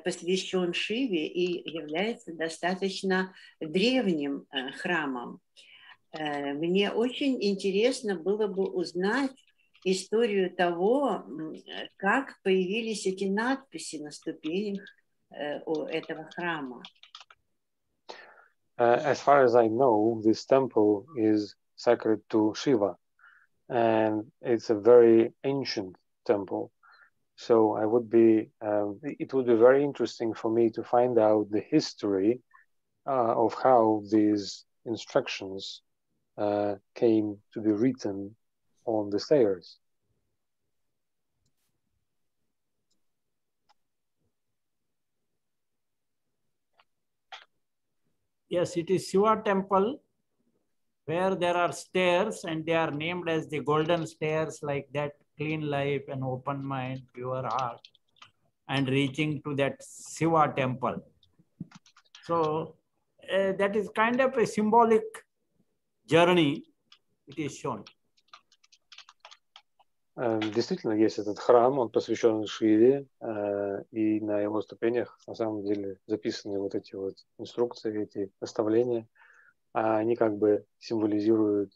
посвящен Шиве и является достаточно древним храмом. Мне очень интересно было бы узнать историю того, как появились эти надписи на ступенях этого храма. As far as I know, this temple is sacred to Shiva, and it's a very ancient temple. So it would be very interesting for me to find out the history of how these instructions came to be written on the stairs. Yes, it is Shiva temple where there are stairs and they are named as the golden stairs, like that: clean life, an open mind, pure heart, and reaching to that Shiva temple. So that is kind of a symbolic journey, it is shown. Действительно, есть этот храм, он посвящен Шиве, и на его ступенях на самом деле записаны вот эти вот инструкции, эти наставления. Они как бы символизируют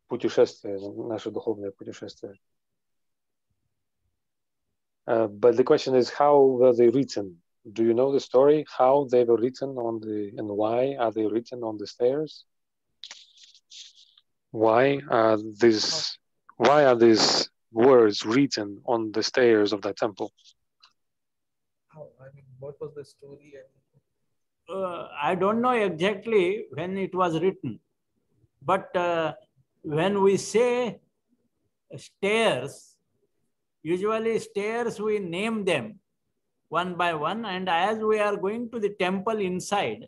путешествие, наше духовное путешествие. But the question is, how were they written? Do you know the story? How they were written and why are they written on the stairs? Why are these words written on the stairs of the temple? What was the story? I don't know exactly when it was written, but when we say stairs, usually stairs, we name them one by one, and as we are going to the temple inside,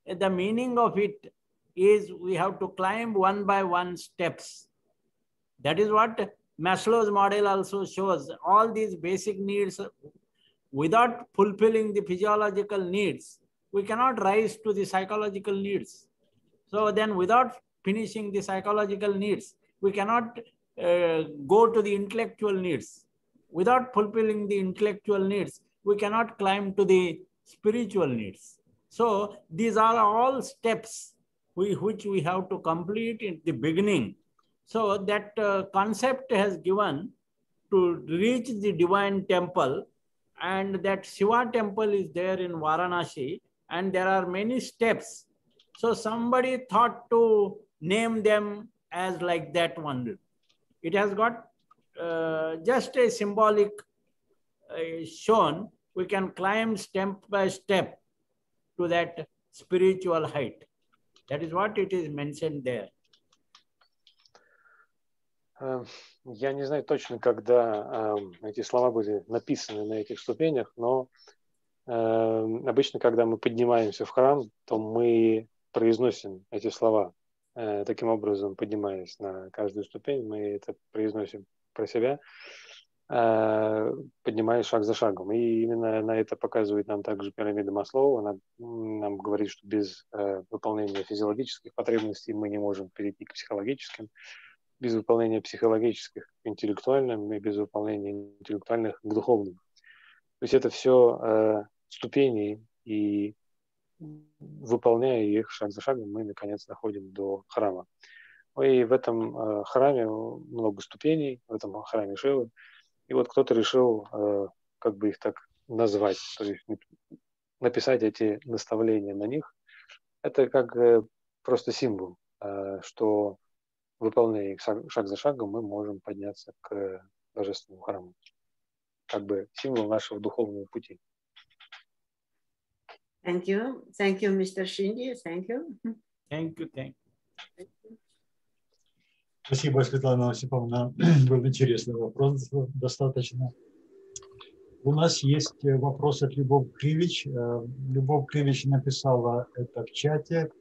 the meaning of it is we have to climb one by one steps. That is what Maslow's model also shows. All these basic needs, without fulfilling the physiological needs, we cannot rise to the psychological needs. So then without finishing the psychological needs, we cannot go to the intellectual needs. Without fulfilling the intellectual needs, we cannot climb to the spiritual needs. So these are all steps which we have to complete in the beginning. So that concept has given to reach the divine temple, and that Shiva temple is there in Varanasi, and there are many steps. So somebody thought to name them as like that one. It has got just a symbolic shown. We can climb step by step to that spiritual height. That is what it is mentioned there. Я не знаю точно, когда эти слова были написаны на этих ступенях, но обычно, когда мы поднимаемся в храм, то мы произносим эти слова. Таким образом, поднимаясь на каждую ступень, мы это произносим про себя, поднимаясь шаг за шагом. И именно на это показывает нам также пирамида Маслоу. Она нам говорит, что без выполнения физиологических потребностей мы не можем перейти к психологическим, без выполнения психологических к интеллектуальным и без выполнения интеллектуальных к духовным. То есть это все ступени, и выполняя их шаг за шагом, мы наконец доходим до храма. И в этом храме много ступеней, в этом храме Шивы. И вот кто-то решил как бы их так назвать, то есть написать эти наставления на них. Это как просто символ, что выполняя их шаг за шагом, мы можем подняться к божественному храму. Как бы символ нашего духовного пути. Thank you. Thank you, Mr. Шинде. Thank you. Thank you. Thank you. Спасибо, Светлана Осиповна. Был интересный вопрос достаточно. У нас есть вопрос от Любовь Кривич. Любовь Кривич написала это в чате.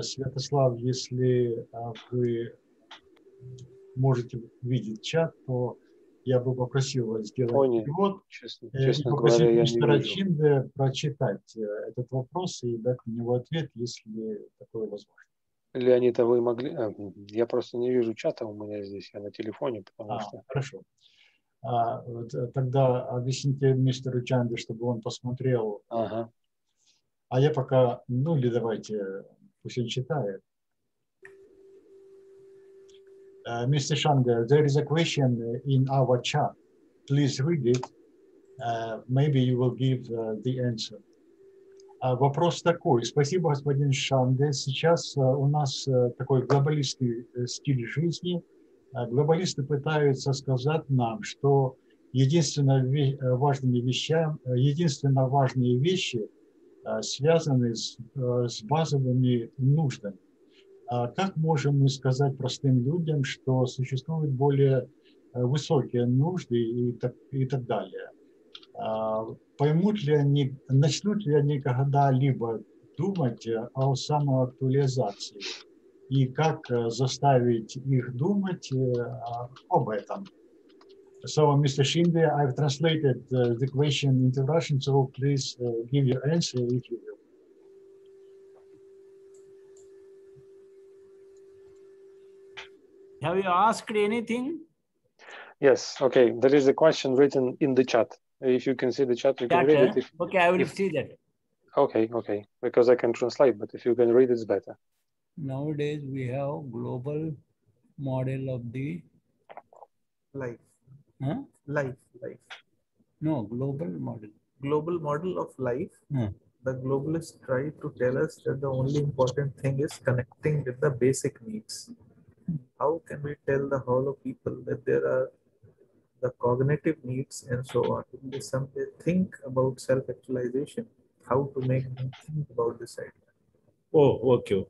Святослав, если вы можете видеть чат, то я бы попросил вас сделать перевод. Честно и говоря, я не мистера вижу. Шинде прочитать этот вопрос и дать на него ответ, если такое возможно. Леонид, а вы могли... я просто не вижу чата у меня здесь, я на телефоне, потому что... Хорошо. Тогда объясните мистеру Чанде, чтобы он посмотрел. Ага. А я пока, ну или давайте, пусть он читает. Mr. Shande, there is a question in our chat. Please read it. Maybe you will give the answer. Вопрос такой. Спасибо, господин Шанде. Сейчас у нас такой глобалистский стиль жизни. Глобалисты пытаются сказать нам, что единственно важные вещи связаны с базовыми нуждами. Как можем мы сказать простым людям, что существуют более высокие нужды и так далее? Поймут ли они, начнут ли они когда-либо думать о самоактуализации? И как заставить их думать об этом? So, Mr. Shinde, I've translated the question into Russian, so please give your answer if you will. Have you asked anything? Yes, okay. There is a question written in the chat. If you can see the chat, you can read it. Okay, I will see that. Okay, okay. Because I can translate, but if you can read, it's better. Nowadays, we have global model of the life. Huh? Life. No, global model. Global model of life. The globalists try to tell us that the only important thing is connecting with the basic needs. How can we tell the whole of people that there are the cognitive needs and so on? They someday think about self-actualization, how to make them think about this idea. Oh, okay.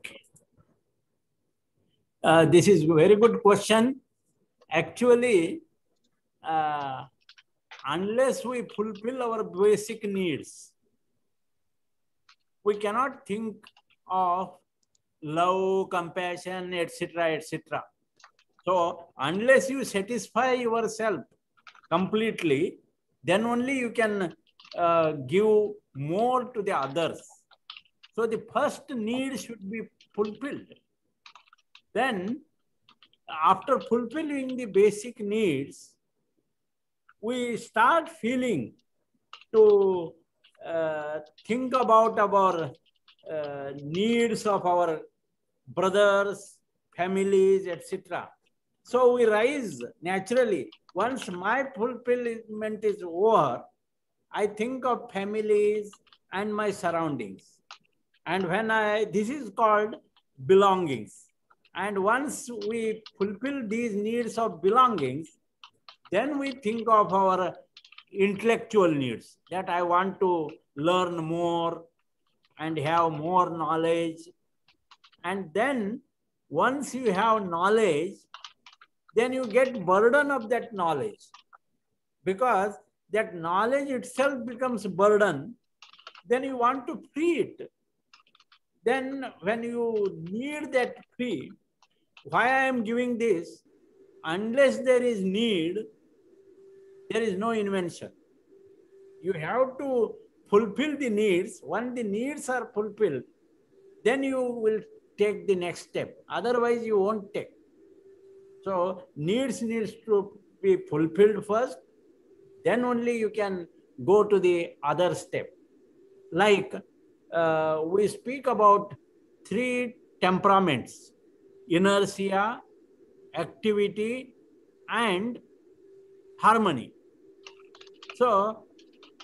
This is a very good question. Actually, unless we fulfill our basic needs, we cannot think of love, compassion, etc., etc. So, unless you satisfy yourself completely, then only you can give more to the others. So, the first need should be fulfilled. Then, after fulfilling the basic needs, we start feeling to think about our needs of our brothers, families, etc. So we rise naturally. Once my fulfillment is over, I think of families and my surroundings. And when this is called belongings. And once we fulfill these needs of belongings, then we think of our intellectual needs, that I want to learn more and have more knowledge. And then once you have knowledge, then you get burden of that knowledge, because that knowledge itself becomes burden. Then you want to free it. Then when you need that free, why I am giving this? Unless there is need, there is no invention. You have to fulfill the needs. Once the needs are fulfilled, then you will take the next step. Otherwise, you won't take. So needs to be fulfilled first. Then only you can go to the other step. Like we speak about 3 temperaments: inertia, activity, and harmony. So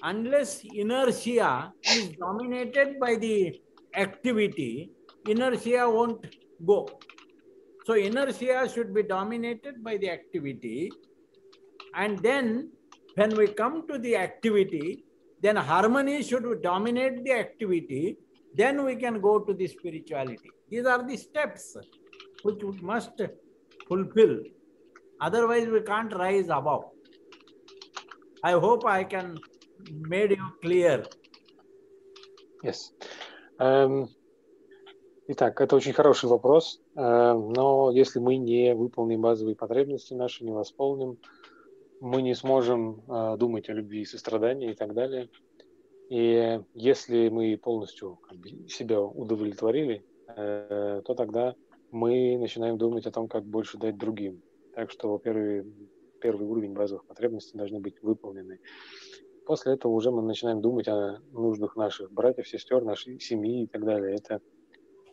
unless inertia is dominated by the activity, inertia won't go. So inertia should be dominated by the activity. And then when we come to the activity, then harmony should dominate the activity, then we can go to the spirituality. These are the steps which we must fulfill. Otherwise, we can't rise above. I hope I can made you clear. Yes. Итак, это очень хороший вопрос, но если мы не выполним базовые потребности наши, не восполним, мы не сможем думать о любви и сострадании и так далее. И если мы полностью себя удовлетворили, то тогда мы начинаем думать о том, как больше дать другим. Так что первый уровень базовых потребностей должны быть выполнены. После этого уже мы начинаем думать о нуждах наших братьев, сестер, нашей семьи и так далее. Это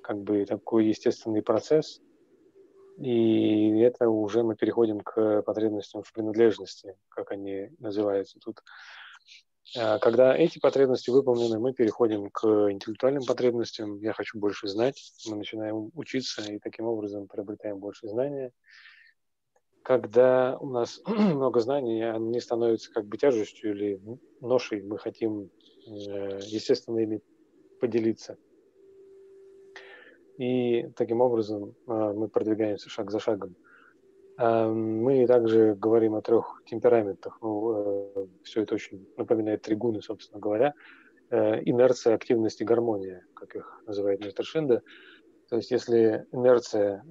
как бы такой естественный процесс, и это уже мы переходим к потребностям в принадлежности, как они называются тут. Когда эти потребности выполнены, мы переходим к интеллектуальным потребностям. Я хочу больше знать. Мы начинаем учиться и таким образом приобретаем больше знания. Когда у нас много знаний, они становятся как бы тяжестью или ношей, мы хотим, естественно, ими поделиться. И таким образом мы продвигаемся шаг за шагом. Мы также говорим о 3 темпераментах. Все это очень напоминает 3 гуны, собственно говоря. Инерция, активность и гармония, как их называет мистер Шинде. То есть если инерция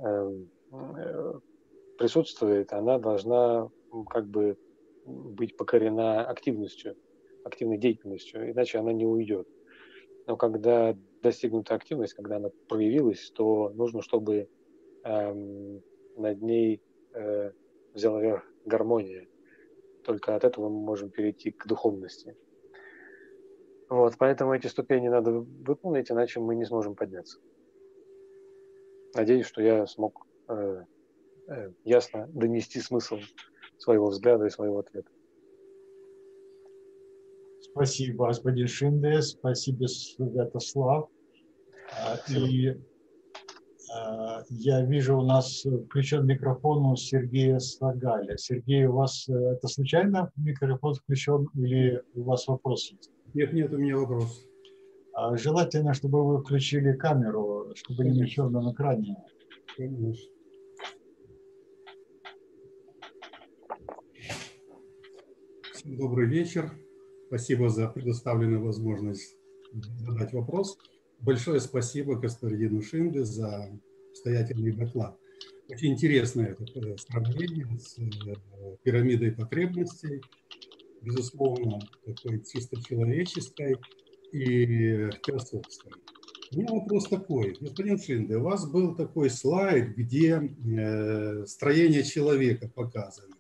присутствует, она должна как бы быть покорена активностью, активной деятельностью, иначе она не уйдет. Но когда достигнута активность, когда она проявилась, то нужно, чтобы над ней взяла верх гармония. Только от этого мы можем перейти к духовности. Вот, поэтому эти ступени надо выполнить, иначе мы не сможем подняться. Надеюсь, что я смог ясно донести смысл своего взгляда и своего ответа. Спасибо, господин Шинде, спасибо, Святослав. И я вижу, у нас включен микрофон у Сергея Сагаля. Сергей, у вас это случайно микрофон включен или у вас вопрос есть? Нет, у меня вопрос. Желательно, чтобы вы включили камеру, чтобы не на черном экране. Конечно. Всем добрый вечер. Спасибо за предоставленную возможность задать вопрос. Большое спасибо господину Шинде за обстоятельный доклад. Очень интересное это сравнение с пирамидой потребностей, безусловно, такой чисто человеческой и теософской. У меня вопрос такой. Господин Шинде, у вас был такой слайд, где строение человека показано.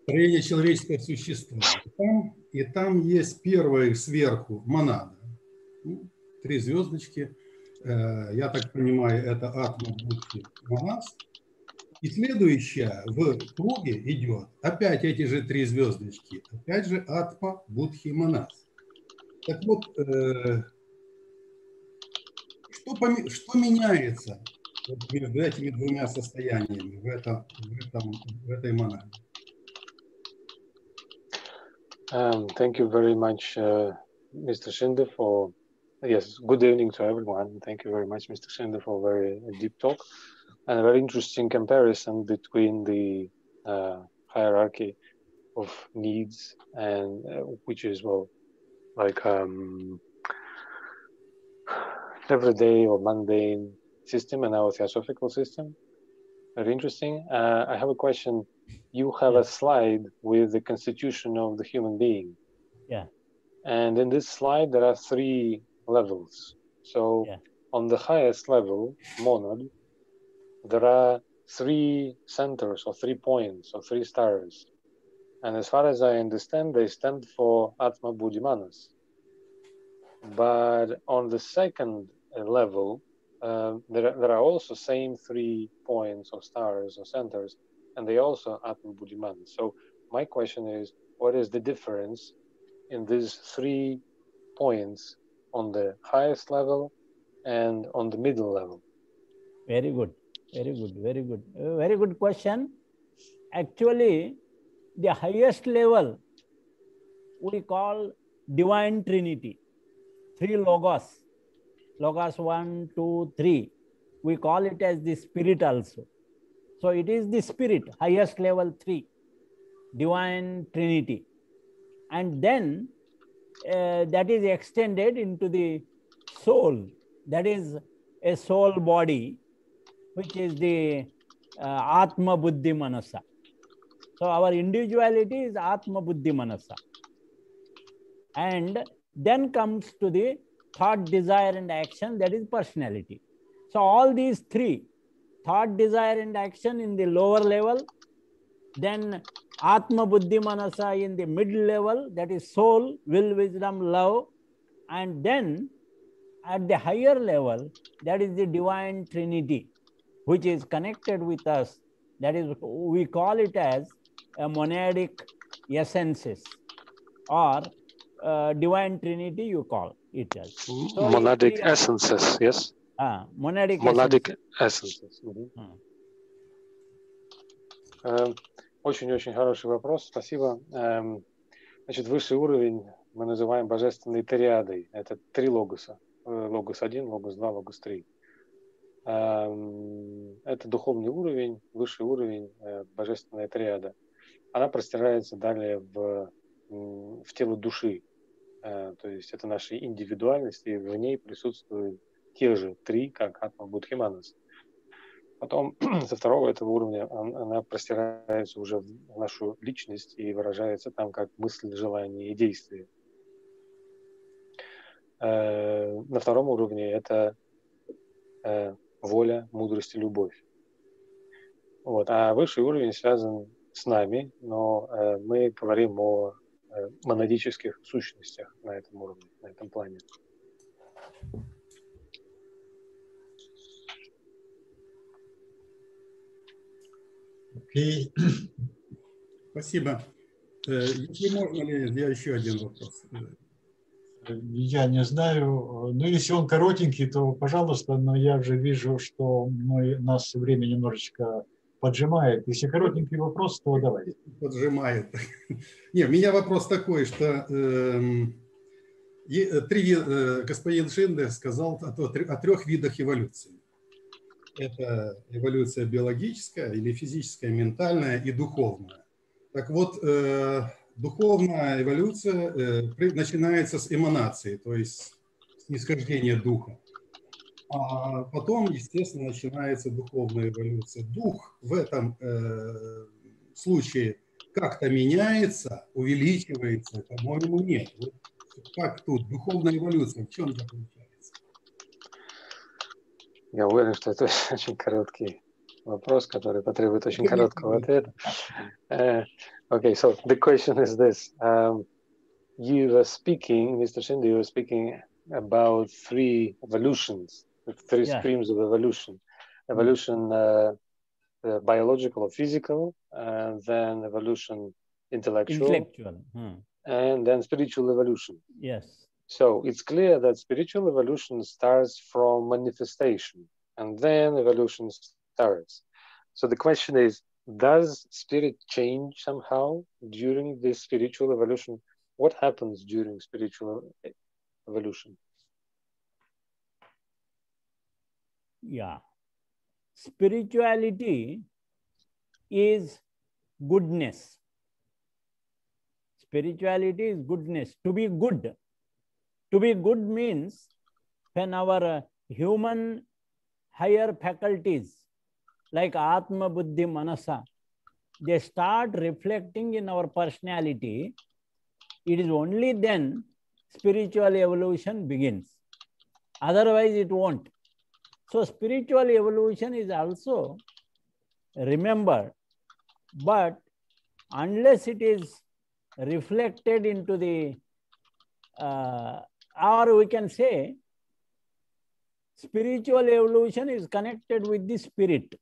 Строение человеческого существа. И там есть первое сверху монада. 3 звездочки. Я так понимаю, это атма, будхи, манас. И следующая в круге идет опять эти же 3 звездочки. Опять же атма, будхи, манас. Так вот, что меняется между этими 2 состояниями в этой монаде? Thank you very much, Mr. Shinde, for good evening to everyone. Thank you very much, Mr. Shinde, for a very deep talk and a very interesting comparison between the hierarchy of needs and which is, well, like everyday or mundane system and our theosophical system. Very interesting. I have a question. You have a slide with the constitution of the human being. Yeah. And in this slide, there are 3 levels. So on the highest level, monad, there are 3 centers or 3 points or 3 stars. And as far as I understand, they stand for Atma Buddhi Manas. But on the second level, there are also same 3 points or stars or centers, and they also Atma Buddhi Manas. So my question is, what is the difference in these 3 points on the highest level and on the middle level? Very good, very good, very good. Very good question. Actually, the highest level we call divine trinity, 3 logos, logos 1, 2, 3. We call it as the spirit also. So it is the spirit, highest level 3, divine trinity. And then that is extended into the soul. That is a soul body, which is the Atma Buddhi Manasa. So our individuality is Atma Buddhi Manasa. And then comes to the thought, desire, and action, that is personality. So all these 3, thought, desire, and action in the lower level, then Atma Buddhi Manasa in the middle level, that is soul, will, wisdom, love, and then at the higher level, that is the divine trinity, which is connected with us. That is, we call it as a monadic essences, or divine trinity you call it as. So monadic essences, yes? Monadic essences. Очень-очень хороший вопрос, спасибо. Значит, высший уровень мы называем божественной триадой. Это 3 логоса. Логос 1, логос 2, логос 3. Это духовный уровень, высший уровень, божественная триада. Она простирается далее в тело души. То есть это наша индивидуальность, и в ней присутствуют те же 3, как Атма Будхи Манас. Потом со второго этого уровня она простирается уже в нашу личность и выражается там как мысль, желание и действие. На втором уровне это воля, мудрость и любовь. Вот. А высший уровень связан с нами, но мы говорим о монадических сущностях на этом уровне, на этом плане. Окей. Спасибо. Если можно ли, я еще один вопрос. Я не знаю, ну если он коротенький, то пожалуйста, но я уже вижу, что нас время немножечко поджимает. Если коротенький вопрос, то давайте. Поджимает. Не, у меня вопрос такой, что господин Шинде сказал о 3 видах эволюции. Это эволюция биологическая или физическая, ментальная и духовная. Так вот, духовная эволюция начинается с эманации, то есть с нисхождения духа. А потом, естественно, начинается духовная эволюция. Дух в этом случае как-то меняется, увеличивается, по-моему, нет. Вот как тут духовная эволюция, в чем заключается? Я уверен, что это очень короткий вопрос, который потребует очень короткого ответа. Okay, so the question is this. You were speaking, Mr. Shinde, you were speaking about 3 evolutions, 3 streams of evolution. Evolution biological or physical, and then evolution intellectual. And then spiritual evolution. Yes. So it's clear that spiritual evolution starts from manifestation, and then evolution starts. So the question is, does spirit change somehow during this spiritual evolution? What happens during spiritual evolution? Yeah. Spirituality is goodness. Spirituality is goodness, to be good. To be good means when our human higher faculties like Atma, Buddhi, Manasa, they start reflecting in our personality, it is only then spiritual evolution begins. Otherwise it won't. So spiritual evolution is also remembered, but unless it is reflected into the or we can say spiritual evolution is connected with the spirit.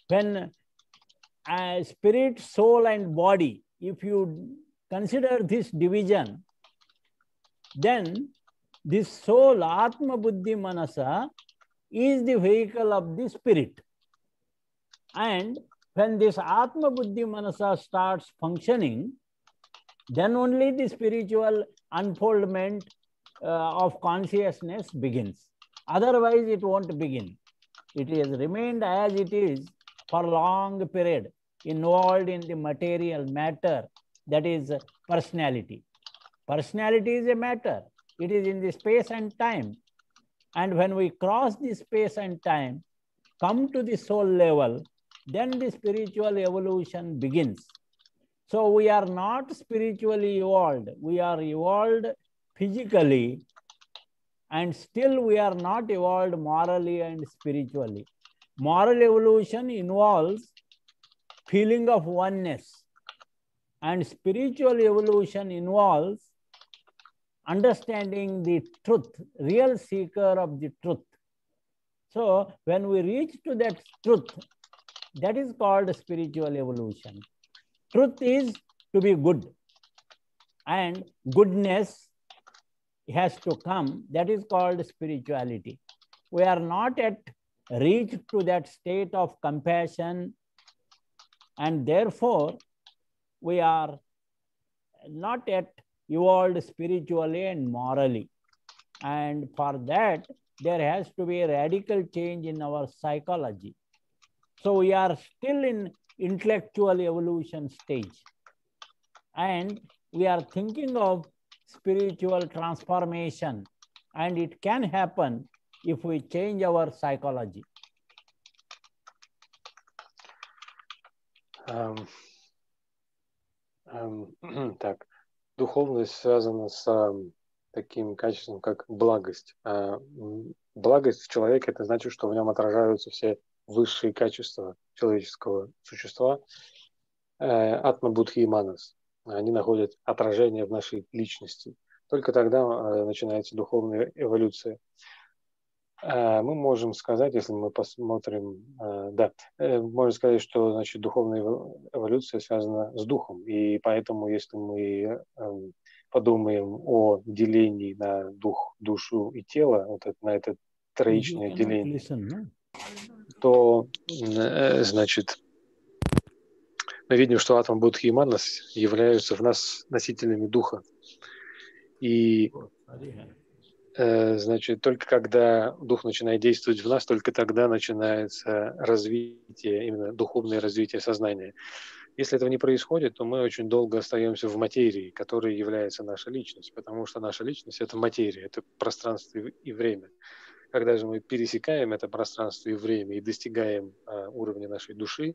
When spirit, soul and body, if you consider this division, then this soul, Atma Buddhi Manasa, is the vehicle of the spirit. And when this Atma Buddhi Manasa starts functioning, then this spirit, soul and body, if you consider this division, then this soul, Atma Buddhi Manasa, is the vehicle of the spirit. And when this Atma Buddhi Manasa starts functioning, then this soul, Atma Buddhi Manasa, is the vehicle of the spirit. And when this Atma Buddhi Manasa starts functioning, then only the spiritual unfoldment of consciousness begins. Otherwise, it won't begin. It has remained as it is for a long period, involved in the material matter, that is personality. Personality is a matter. It is in the space and time. And when we cross the space and time, come to the soul level, then the spiritual evolution begins. So we are not spiritually evolved. We are evolved physically, and still we are not evolved morally and spiritually. Moral evolution involves feeling of oneness, and spiritual evolution involves understanding the truth, real seeker of the truth. So when we reach to that truth, that is called spiritual evolution. Truth is to be good, and goodness has to come. That is called spirituality. We are not yet reached to that state of compassion, and therefore we are not yet evolved spiritually and morally. And for that, there has to be a radical change in our psychology. So we are still in intellectual evolution stage, and we are thinking of spiritual transformation, and it can happen if we change our psychology. Так, духовность связана с таким качеством, как благость. Благость в человеке — это значит, что в нем отражаются все высшие качества человеческого существа, атма, будхи и манас. Они находят отражение в нашей личности. Только тогда начинается духовная эволюция. Мы можем сказать, если мы посмотрим, можно сказать, что, значит, духовная эволюция связана с духом, и поэтому, если мы подумаем о делении на дух, душу и тело, вот это, на это троичное деление, то, значит, мы видим, что атма, будхи и манас являются в нас носителями духа. И значит, только когда дух начинает действовать в нас, только тогда начинается развитие, именно духовное развитие сознания. Если этого не происходит, то мы очень долго остаемся в материи, которая является наша личность, потому что наша личность — это материя, это пространство и время. Когда же мы пересекаем это пространство и время и достигаем уровня нашей души,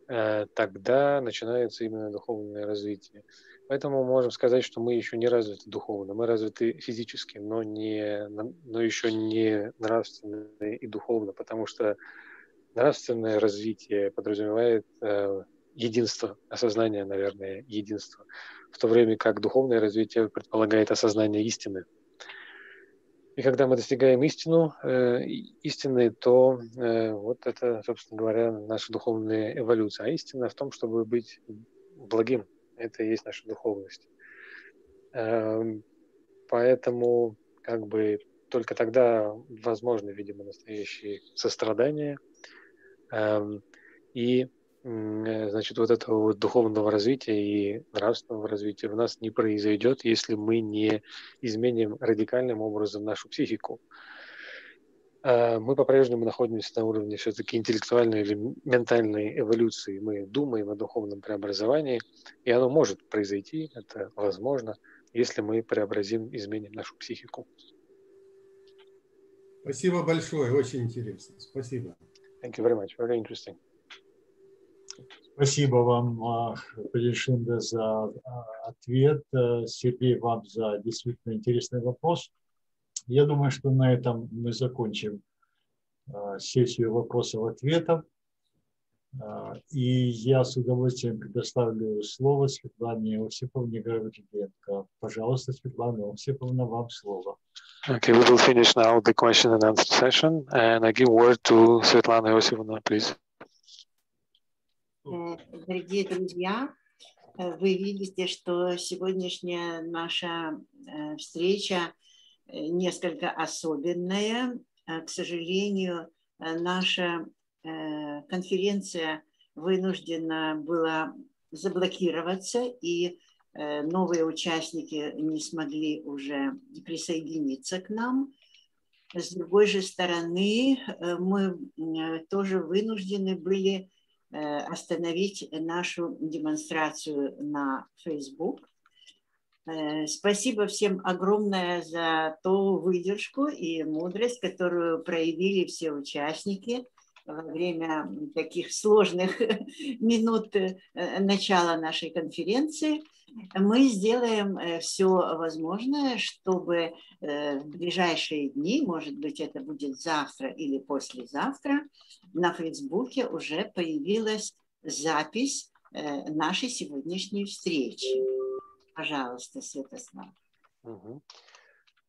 тогда начинается именно духовное развитие. Поэтому можем сказать, что мы еще не развиты духовно, мы развиты физически, но еще не нравственно и духовно, потому что нравственное развитие подразумевает единство, осознание, наверное, единства, в то время как духовное развитие предполагает осознание истины. И когда мы достигаем истины, то вот это, собственно говоря, наша духовная эволюция. А истина в том, чтобы быть благим. Это и есть наша духовность. Поэтому как бы только тогда возможно, видимо, настоящее сострадание. И, значит, вот этого вот духовного развития и нравственного развития в нас не произойдет, если мы не изменим радикальным образом нашу психику. Мы по-прежнему находимся на уровне все-таки интеллектуальной или ментальной эволюции. Мы думаем о духовном преобразовании, и оно может произойти, это возможно, если мы преобразим, изменим нашу психику. Спасибо большое, очень интересно. Спасибо. Thank you very much. Very interesting. Спасибо вам, господин Шинде, за ответ. Сергей, вам за действительно интересный вопрос. Я думаю, что на этом мы закончим сессию вопросов-ответов. И я с удовольствием предоставлю слово Светлане Осиповне Гавриленко. Пожалуйста, Светлана Осиповна, вам слово. Okay, we will finish now the question and answer session, and I give word to Svetlana Iosifovna, please. Дорогие друзья, вы видите, что сегодняшняя наша встреча несколько особенная. К сожалению, наша конференция вынуждена была заблокироваться, и новые участники не смогли уже присоединиться к нам. С другой же стороны, мы тоже вынуждены были остановить нашу демонстрацию на Facebook. Спасибо всем огромное за ту выдержку и мудрость, которую проявили все участники во время таких сложных минут начала нашей конференции. Мы сделаем все возможное, чтобы в ближайшие дни, может быть, это будет завтра или послезавтра, на Фейсбуке уже появилась запись нашей сегодняшней встречи. Пожалуйста, Святослав.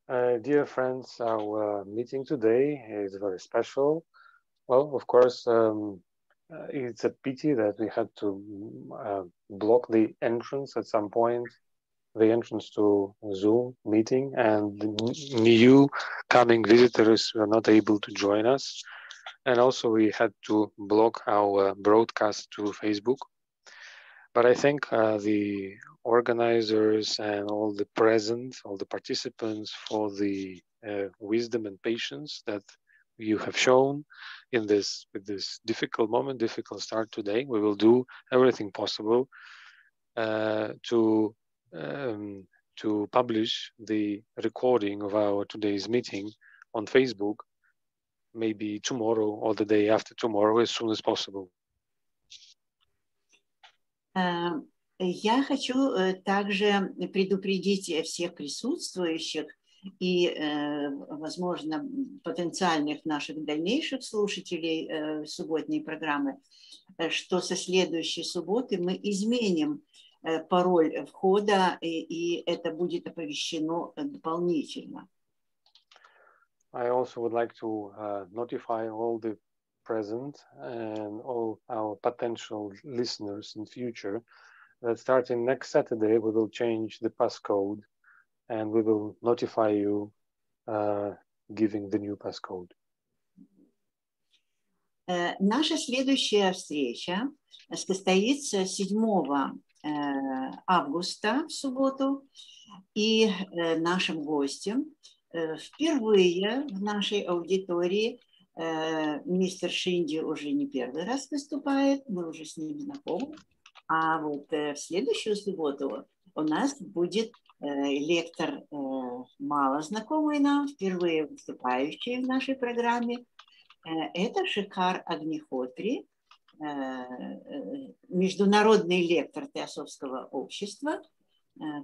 Dear friends, our meeting today is very special. Well, of course, it's a pity that we had to block the entrance at some point, the entrance to Zoom meeting, and the new coming visitors were not able to join us. And also we had to block our broadcast to Facebook. But I thank the organizers and all the present, all the participants for the wisdom and patience that you have shown in this difficult moment, difficult start today. We will do everything possible to publish the recording of our today's meeting on Facebook, maybe tomorrow or the day after tomorrow, as soon as possible. Я хочу также предупредить всех присутствующих и, возможно, потенциальных наших дальнейших слушателей субботней программы, что со следующей субботы мы изменим пароль входа, и это будет оповещено дополнительно. I also would like to notify all the present and all our potential listeners in future that starting next Saturday we will change the passcode and we will notify you giving the new passcode. Наша следующая встреча состоится 7 августа в субботу, и нашим гостем впервые в нашей аудитории мистер Шинде уже не первый раз выступает, мы уже с ним знакомы, а вот в следующую субботу у нас будет лектор, мало знакомый нам, впервые выступающий в нашей программе. Это Шикар Агнихотри, международный лектор Теософского общества,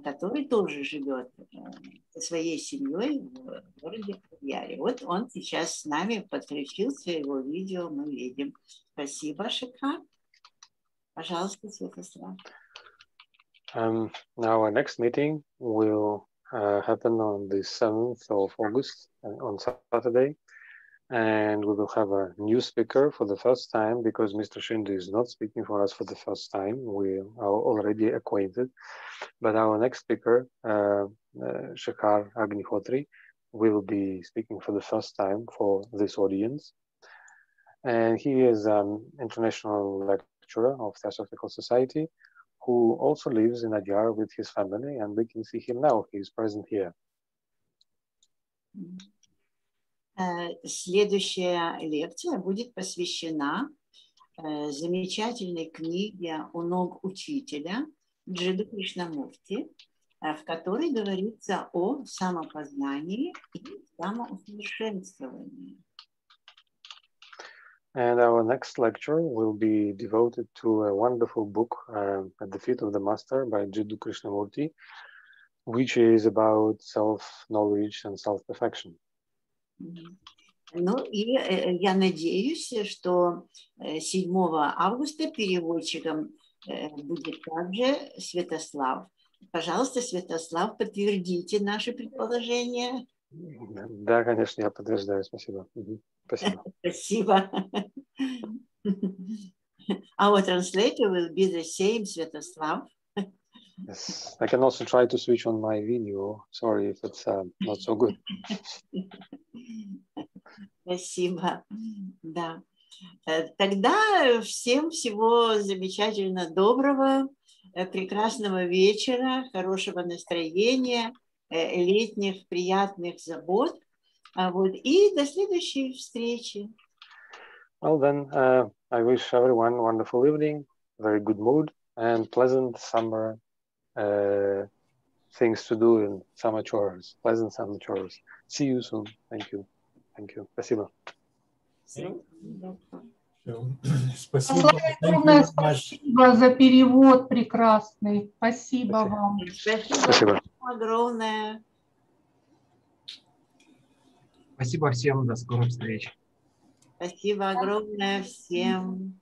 который тоже живет со своей семьей в городе Яре. Вот он сейчас с нами подключился, его видео мы видим. Спасибо, Шикар. Пожалуйста, Святослав. Now our next meeting will happen on the 7th of August on Saturday, and we will have a new speaker for the first time because Mr. Shinde is not speaking for us for the first time. We are already acquainted, but our next speaker, Shikar Agnihotri, will be speaking for the first time for this audience, and he is an international lecturer of Theosophical Society who also lives in Adyar with his family, and we can see him now. He is present here. Следующая лекция будет посвящена замечательной книге «У ног учителя» Джиду Кришнамурти, в которой говорится о самопознании и самоусовершенствовании. And our next lecture will be devoted to a wonderful book at the feet of the Master by Jiddu Krishnamurti, which is about self-knowledge and self-perfection. Ну и я надеюсь, что 7 августа переводчиком будет также Святослав. Пожалуйста, Святослав, подтвердите наши предположения. Да, конечно, я подтверждаю. Спасибо. Спасибо. Спасибо. Our translator will be the same, Святослав. Yes, I can also try to switch on my video. Sorry if it's not so good. Спасибо. Да. Тогда всем всего замечательно доброго. прекрасного вечера, хорошего настроения, летних приятных забот. Вот, и до следующей встречи. Well then, I wish everyone a wonderful evening, very good mood, and pleasant summer things to do in summer chores, pleasant summer chores. See you soon. Thank you. Thank you. Спасибо. Спасибо. Огромное спасибо за перевод прекрасный. Спасибо вам. Спасибо огромное. Спасибо всем, до скорых встреч. Спасибо огромное всем.